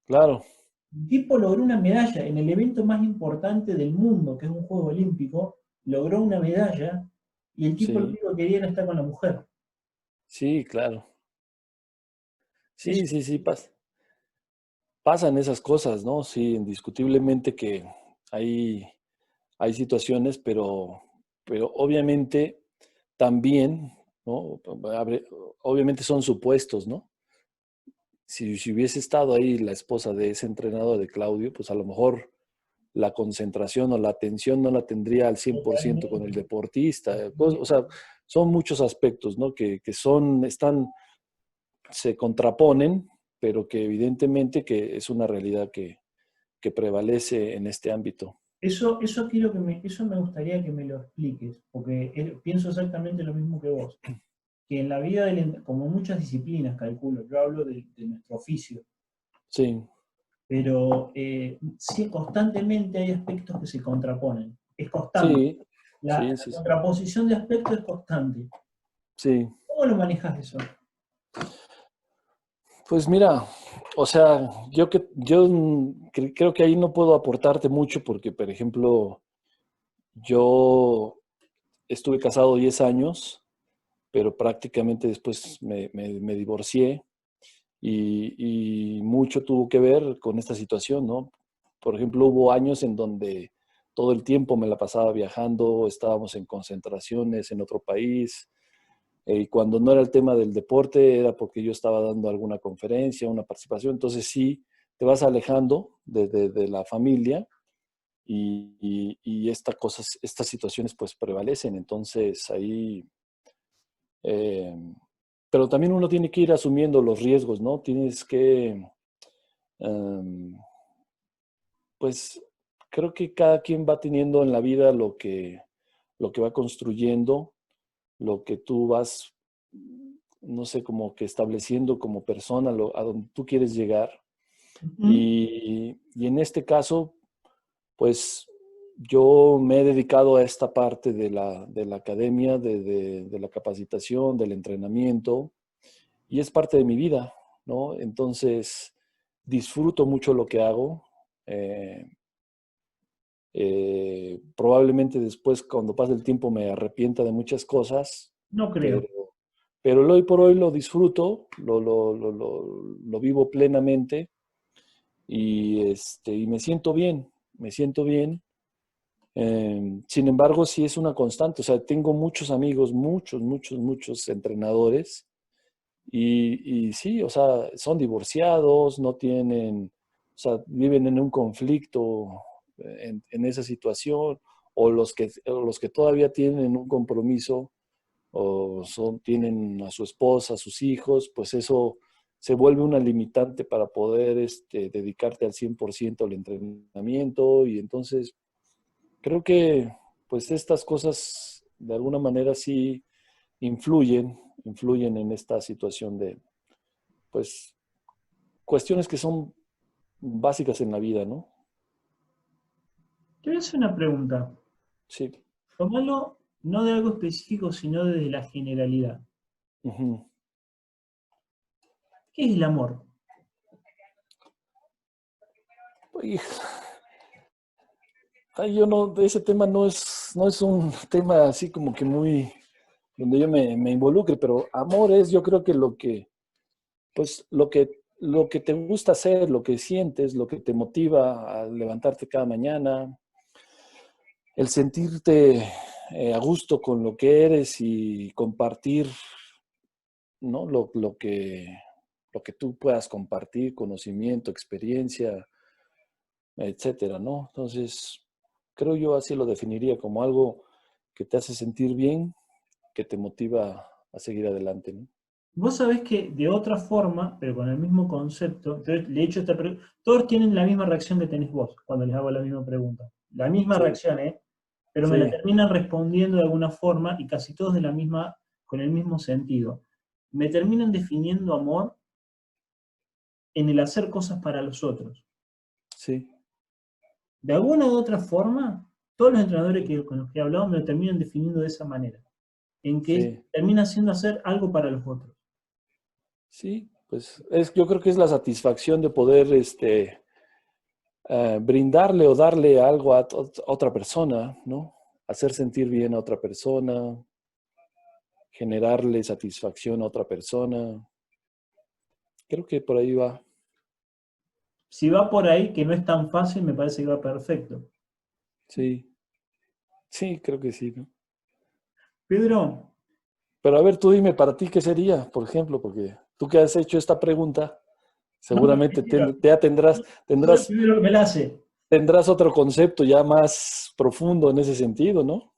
claro, El tipo logró una medalla en el evento más importante del mundo, que es un juego olímpico, logró una medalla y el tipo lo sí, único que quería era estar con la mujer. sí, claro. Eso, Sí, sí, sí, pasan esas cosas, ¿no? Sí, indiscutiblemente que hay, hay situaciones, pero obviamente también, ¿no? Obviamente son supuestos, ¿no? Si hubiese estado ahí la esposa de ese entrenador de Claudio, pues a lo mejor la concentración o la atención no la tendría al 100% con el totalmente, deportista. O totalmente. sea, son muchos aspectos, ¿no? Se contraponen, pero que evidentemente que es una realidad que prevalece en este ámbito. Eso quiero eso me gustaría que me lo expliques, porque pienso exactamente lo mismo que vos. Que en la vida, como muchas disciplinas, calculo, yo hablo de nuestro oficio, Sí, pero sí, constantemente hay aspectos que se contraponen. Es constante. sí, sí, La sí, sí. contraposición de aspectos es constante. Sí, ¿Cómo lo manejas eso? pues mira, o sea, creo que ahí no puedo aportarte mucho porque, por ejemplo, yo estuve casado 10 años, pero prácticamente después me divorcié y mucho tuvo que ver con esta situación, ¿no? Por ejemplo, hubo años en donde todo el tiempo me la pasaba viajando, estábamos en concentraciones en otro país, y cuando no era el tema del deporte era porque yo estaba dando alguna conferencia, una participación, entonces sí, te vas alejando de la familia y estas situaciones pues prevalecen, entonces ahí... eh, pero también uno tiene que ir asumiendo los riesgos, ¿no? Tienes que, em, pues, creo que cada quien va teniendo en la vida lo que va construyendo, lo que tú vas no sé, como que estableciendo como persona a donde tú quieres llegar. Ujú. Y en este caso, pues yo me he dedicado a esta parte de la academia, de la capacitación, del entrenamiento, y es parte de mi vida, ¿no? Entonces, disfruto mucho lo que hago. eh, Probablemente después, cuando pase el tiempo, me arrepienta de muchas cosas, No creo. pero, pero hoy por hoy lo disfruto, lo vivo plenamente y me siento bien, me siento bien. Sin embargo, sí es una constante. O sea, tengo muchos amigos, muchos entrenadores y sí, o sea, son divorciados, no tienen, o sea, viven en un conflicto en esa situación, o los que todavía tienen un compromiso tienen a su esposa, a sus hijos, pues eso se vuelve una limitante para poder dedicarte al 100% al entrenamiento y entonces creo que pues estas cosas de alguna manera sí influyen en esta situación de pues cuestiones que son básicas en la vida, ¿no? Te voy a hacer una pregunta. Sí. Tomalo no de algo específico, sino de la generalidad. Ujú. ¿Qué es el amor? Ay, yo no, ese tema no es un tema así como que muy, donde yo me involucre, pero amor es yo creo que pues lo que te gusta hacer, lo que sientes, lo que te motiva a levantarte cada mañana, el sentirte a gusto con lo que eres y compartir, ¿no? Lo que tú puedas compartir, conocimiento, experiencia, etcétera, ¿no? Entonces, creo yo así lo definiría como algo que te hace sentir bien, que te motiva a seguir adelante, ¿no? Vos sabés que de otra forma, pero con el mismo concepto, entonces le he hecho esta pregunta, todos tienen la misma reacción que tenés vos cuando les hago la misma pregunta. La misma Sí, reacción, ¿eh? Pero me la sí, terminan respondiendo de alguna forma y casi todos de la misma, con el mismo sentido. Me terminan definiendo amor en el hacer cosas para los otros. sí, De alguna u otra forma, todos los entrenadores con los que he hablado me lo terminan definiendo de esa manera, en que sí, termina siendo hacer algo para los otros. sí, pues yo creo que es la satisfacción de poder brindarle o darle algo a otra persona, ¿no? Hacer sentir bien a otra persona, generarle satisfacción a otra persona. Creo que por ahí va. Si va por ahí, que no es tan fácil, me parece que va perfecto. Sí, sí, creo que sí, ¿no? Pedro, Pero a ver, tú dime para ti qué sería, por ejemplo, porque tú que has hecho esta pregunta, no, seguramente ya soy el primero que me la hace. tendrás otro concepto ya más profundo en ese sentido, ¿no?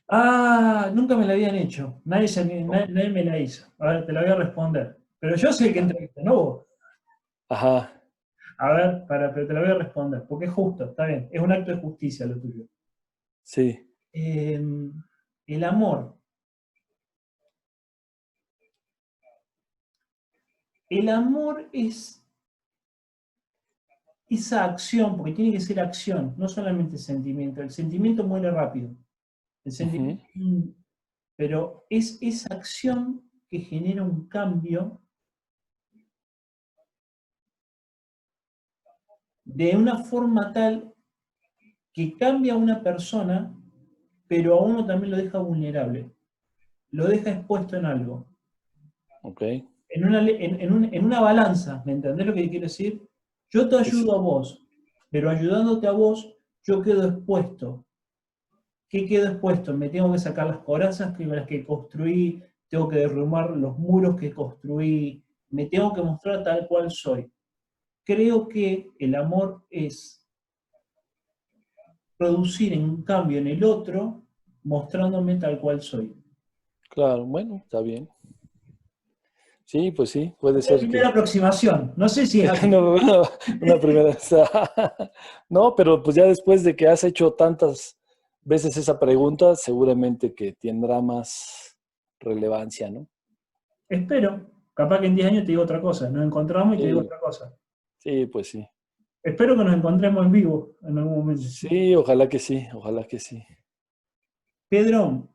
Ah, nunca me la habían hecho. ¿No? Nadie me la hizo. A ver, te la voy a responder. Pero yo soy el que Ah, entrevista, no vos. ajá, A ver, pero te la voy a responder, porque es justo, está bien. Es un acto de justicia lo tuyo. sí, Eh, el amor. El amor es esa acción, porque tiene que ser acción, no solamente sentimiento. El sentimiento muere rápido. El ujú, sentimiento, pero es esa acción que genera un cambio de una forma tal que cambia a una persona, pero a uno también lo deja vulnerable, lo deja expuesto en algo, ok. en una balanza, ¿me entendés lo que quiero decir? Yo te Es, ayudo a vos, pero ayudándote a vos, yo quedo expuesto. ¿Qué quedo expuesto? Me tengo que sacar las corazas que las que construí, tengo que derrumbar los muros que construí, me tengo que mostrar tal cual soy. Creo que el amor es producir un cambio en el otro mostrándome tal cual soy. claro, bueno, está bien. Sí, pues sí, puede La ser primera que aproximación, no sé si es así. una primera. No, pero pues ya después de que has hecho tantas veces esa pregunta seguramente que tendrá más relevancia, ¿no? Espero, capaz que en 10 años te digo otra cosa, nos encontramos y te digo Sí, otra cosa. sí, pues sí. Espero que nos encontremos en vivo en algún momento. Sí, ojalá que sí, ojalá que sí. Pedro,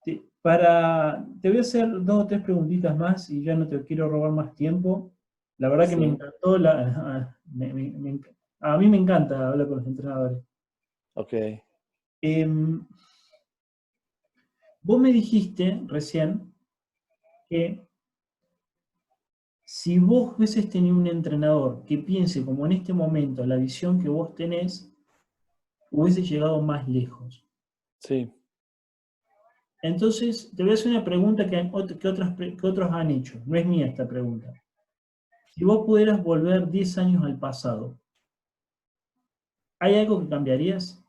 te voy a hacer 2 o 3 preguntitas más y ya no te quiero robar más tiempo. La verdad que me Sí, encantó, a mí me encanta hablar con los entrenadores. ok, Em, Vos me dijiste recién que si vos hubieses tenido un entrenador que piense como en este momento la visión que vos tenés, hubiese llegado más lejos. sí. Entonces, te voy a hacer una pregunta que otros han hecho. No es mía esta pregunta. Si vos pudieras volver 10 años al pasado, ¿hay algo que cambiarías?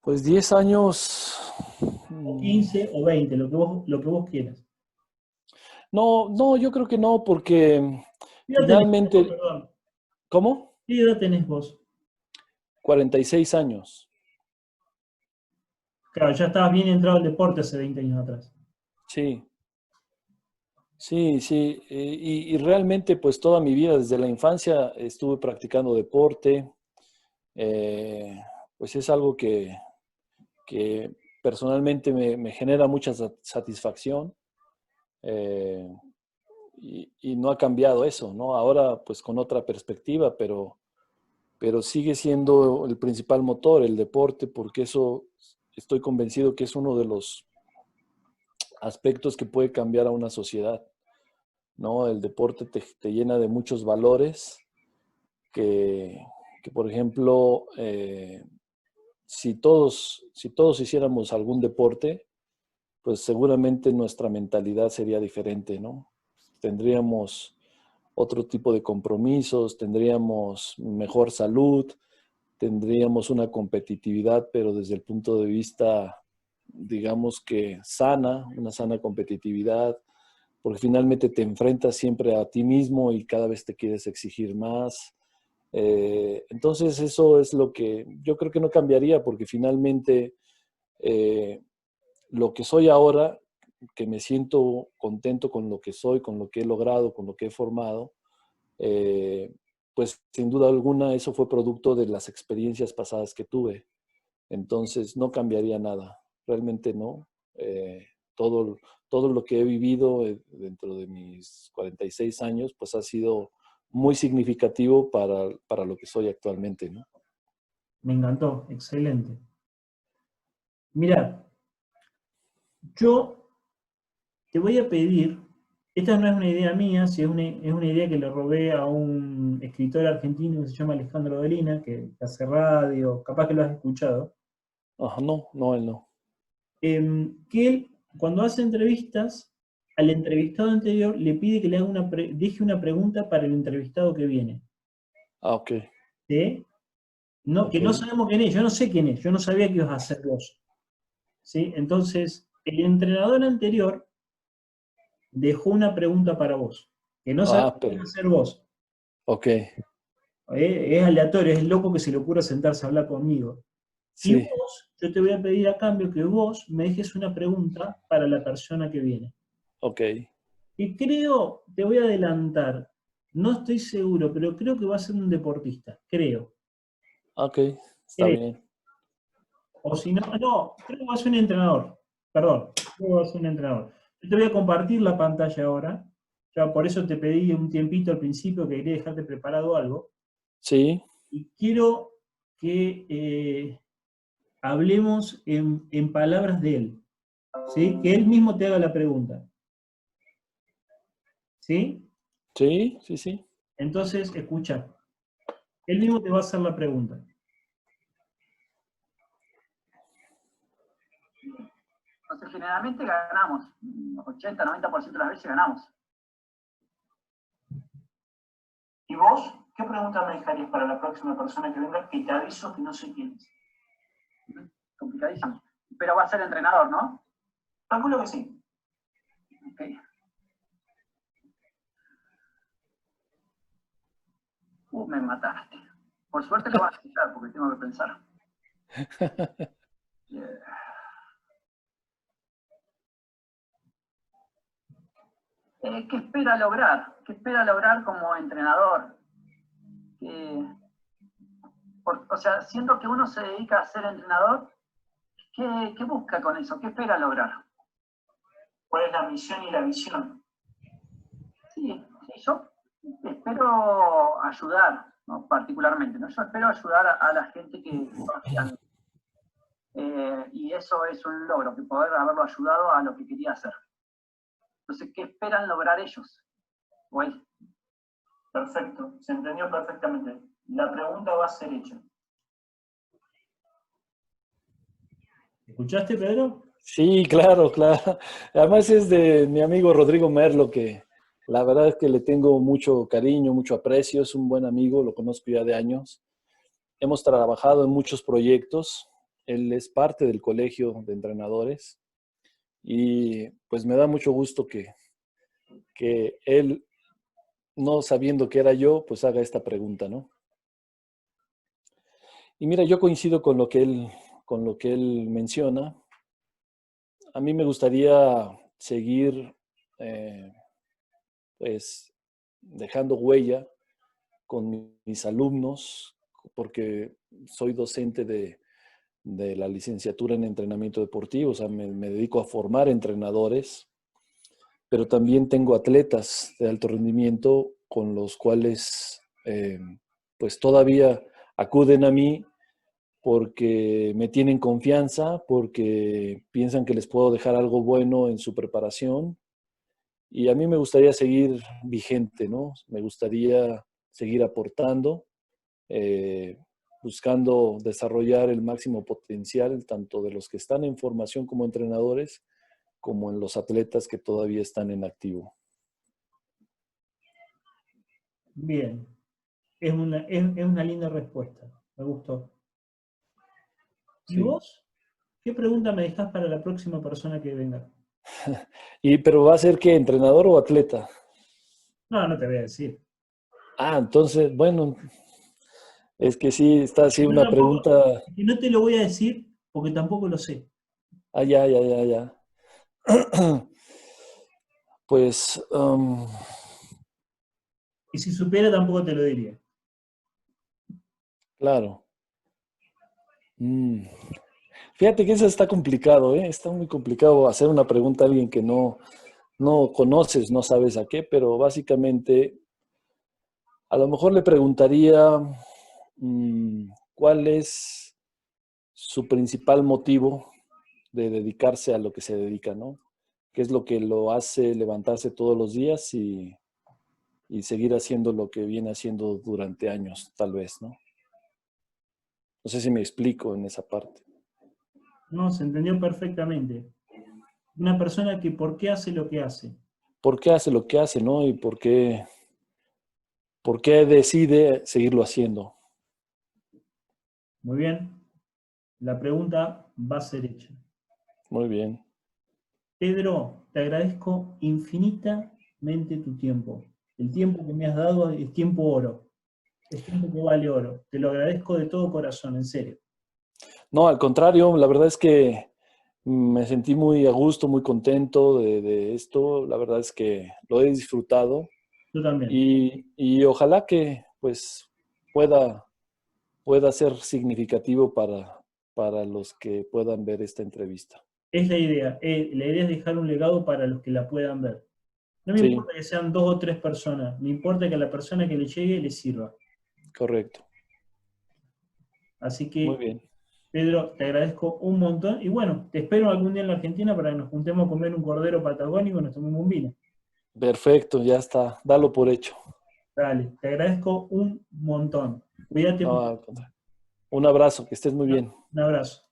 Pues 10 años. O mm, 15 o 20, lo que vos quieras. No, no, yo creo que no, porque ¿Qué edad tenés vos, finalmente, perdón? ¿cómo? ¿Qué edad tenés vos? 46 años. Claro, ya estabas bien entrado al deporte hace 20 años atrás. Sí, sí, sí. Y realmente, pues toda mi vida, desde la infancia, estuve practicando deporte. Eh, pues es algo que personalmente me genera mucha satisfacción. eh, y no ha cambiado eso, ¿no? Ahora, pues con otra perspectiva, pero sigue siendo el principal motor, el deporte, porque eso estoy convencido que es uno de los aspectos que puede cambiar a una sociedad, ¿no? El deporte te llena de muchos valores que, que por ejemplo, si todos hiciéramos algún deporte, pues seguramente nuestra mentalidad sería diferente, ¿no? Tendríamos otro tipo de compromisos, tendríamos mejor salud, tendríamos una competitividad, pero desde el punto de vista, digamos que sana, una sana competitividad, porque finalmente te enfrentas siempre a ti mismo y cada vez te quieres exigir más. Entonces eso es lo que yo creo que no cambiaría, porque finalmente eh, lo que soy ahora, que me siento contento con lo que soy, con lo que he logrado, con lo que he formado, eh, pues sin duda alguna eso fue producto de las experiencias pasadas que tuve. Entonces no cambiaría nada, realmente no. Todo, todo lo que he vivido dentro de mis 46 años, pues ha sido muy significativo para lo que soy actualmente, ¿no? Me encantó, excelente. Mira, yo te voy a pedir, esta no es una idea mía, si es una idea que le robé a un escritor argentino que se llama Alejandro Dolina, que hace radio, capaz que lo has escuchado, Ajá, no, no, él no. que él, cuando hace entrevistas, al entrevistado anterior le pide que le haga deje una pregunta para el entrevistado que viene. Ah, ok, ¿Sí? No, que ok. no sabemos quién es, yo no sé quién es, yo no sabía que ibas a hacer vos. ¿Sí? Entonces, el entrenador anterior dejó una pregunta para vos, que no sabemos Ah, qué vas a hacer vos. ok, Es aleatorio, es loco que se le ocurra sentarse a hablar conmigo. Y sí, vos, yo te voy a pedir a cambio que vos me dejes una pregunta para la persona que viene. ok, Y creo, te voy a adelantar, no estoy seguro, pero creo que va a ser un deportista, creo, ok, está creo. bien. O si no, no, creo que va a ser un entrenador, perdón, creo que va a ser un entrenador. Yo te voy a compartir la pantalla ahora, ya por eso te pedí un tiempito al principio que quería dejarte preparado algo, Sí, y quiero que hablemos en palabras de él, ¿sí? Que él mismo te haga la pregunta, ¿sí? sí, sí, sí. Entonces, escucha, él mismo te va a hacer la pregunta. Entonces, generalmente ganamos, 80-90% de las veces ganamos. ¿Y vos qué pregunta me dejarías para la próxima persona que venga que te aviso que no sé quién es? Complicadísimo. Pero va a ser entrenador, ¿no? Calculo que sí. Okay. Me mataste. Por suerte lo vas a escuchar porque tengo que pensar. ¿Qué espera lograr? ¿Qué espera lograr como entrenador? O sea, siento que uno se dedica a ser entrenador. ¿Qué busca con eso? ¿Qué espera lograr? ¿Cuál es la misión y la visión? Sí, yo espero ayudar, ¿no? Particularmente, ¿no? Yo espero ayudar a la gente que confía en mí. Y eso es un logro, que poder haberlo ayudado a lo que quería hacer. Entonces, ¿qué esperan lograr ellos? Bueno. Perfecto, se entendió perfectamente. La pregunta va a ser hecha. ¿Escuchaste, Pedro? Sí, claro, claro. Además es de mi amigo Rodrigo Merlo, que la verdad es que le tengo mucho cariño, mucho aprecio. Es un buen amigo, lo conozco ya de años. Hemos trabajado en muchos proyectos. Él es parte del colegio de entrenadores y pues me da mucho gusto que él, no sabiendo que era yo, pues haga esta pregunta, ¿no? Y mira, yo coincido con lo que él menciona. A mí me gustaría seguir, pues, dejando huella con mis alumnos, porque soy docente de la licenciatura en entrenamiento deportivo, o sea, me dedico a formar entrenadores, pero también tengo atletas de alto rendimiento con los cuales, pues, todavía acuden a mí porque me tienen confianza, porque piensan que les puedo dejar algo bueno en su preparación. Y a mí me gustaría seguir vigente, ¿no? Me gustaría seguir aportando, eh, buscando desarrollar el máximo potencial, tanto de los que están en formación como entrenadores, como en los atletas que todavía están en activo. Bien, es una linda respuesta, me gustó. ¿Y Sí. vos? ¿Qué pregunta me dejás para la próxima persona que venga? Pero ¿va a ser qué, entrenador o atleta? No, no te voy a decir. Ah, entonces, bueno, es que sí, está así Yo una tampoco, pregunta. y no te lo voy a decir porque tampoco lo sé. Ah, ya, ya, ya, ya. Pues, Y si supiera tampoco te lo diría. claro. Mm. Fíjate que eso está complicado, ¿eh? Está muy complicado hacer una pregunta a alguien que no conoces, no sabes a qué, pero básicamente a lo mejor le preguntaría cuál es su principal motivo de dedicarse a lo que se dedica, ¿no? ¿Qué es lo que lo hace levantarse todos los días y seguir haciendo lo que viene haciendo durante años, tal vez, ¿no? No sé si me explico en esa parte. No, se entendió perfectamente. Una persona que por qué hace lo que hace. ¿Por qué hace lo que hace, no? Y por qué decide seguirlo haciendo. Muy bien. La pregunta va a ser hecha. Muy bien. Pedro, te agradezco infinitamente tu tiempo. El tiempo que me has dado es tiempo oro. Es tiempo que vale oro. Te lo agradezco de todo corazón, en serio. No, al contrario, la verdad es que me sentí muy a gusto, muy contento de esto. La verdad es que lo he disfrutado Yo también. y ojalá que pues pueda, pueda ser significativo para los que puedan ver esta entrevista. Es la idea. La idea es dejar un legado para los que la puedan ver. No me Sí, importa que sean 2 o 3 personas. Me importa que a la persona que le llegue le sirva. correcto. Así Muy que, bien. Pedro, te agradezco un montón. Y bueno, te espero algún día en la Argentina para que nos juntemos a comer un cordero patagónico y nos tomemos un vino. Perfecto, ya está. Dalo por hecho. Dale, te agradezco un montón. Cuídate No, mucho. al contrario. Un abrazo, que estés muy bien. Un abrazo.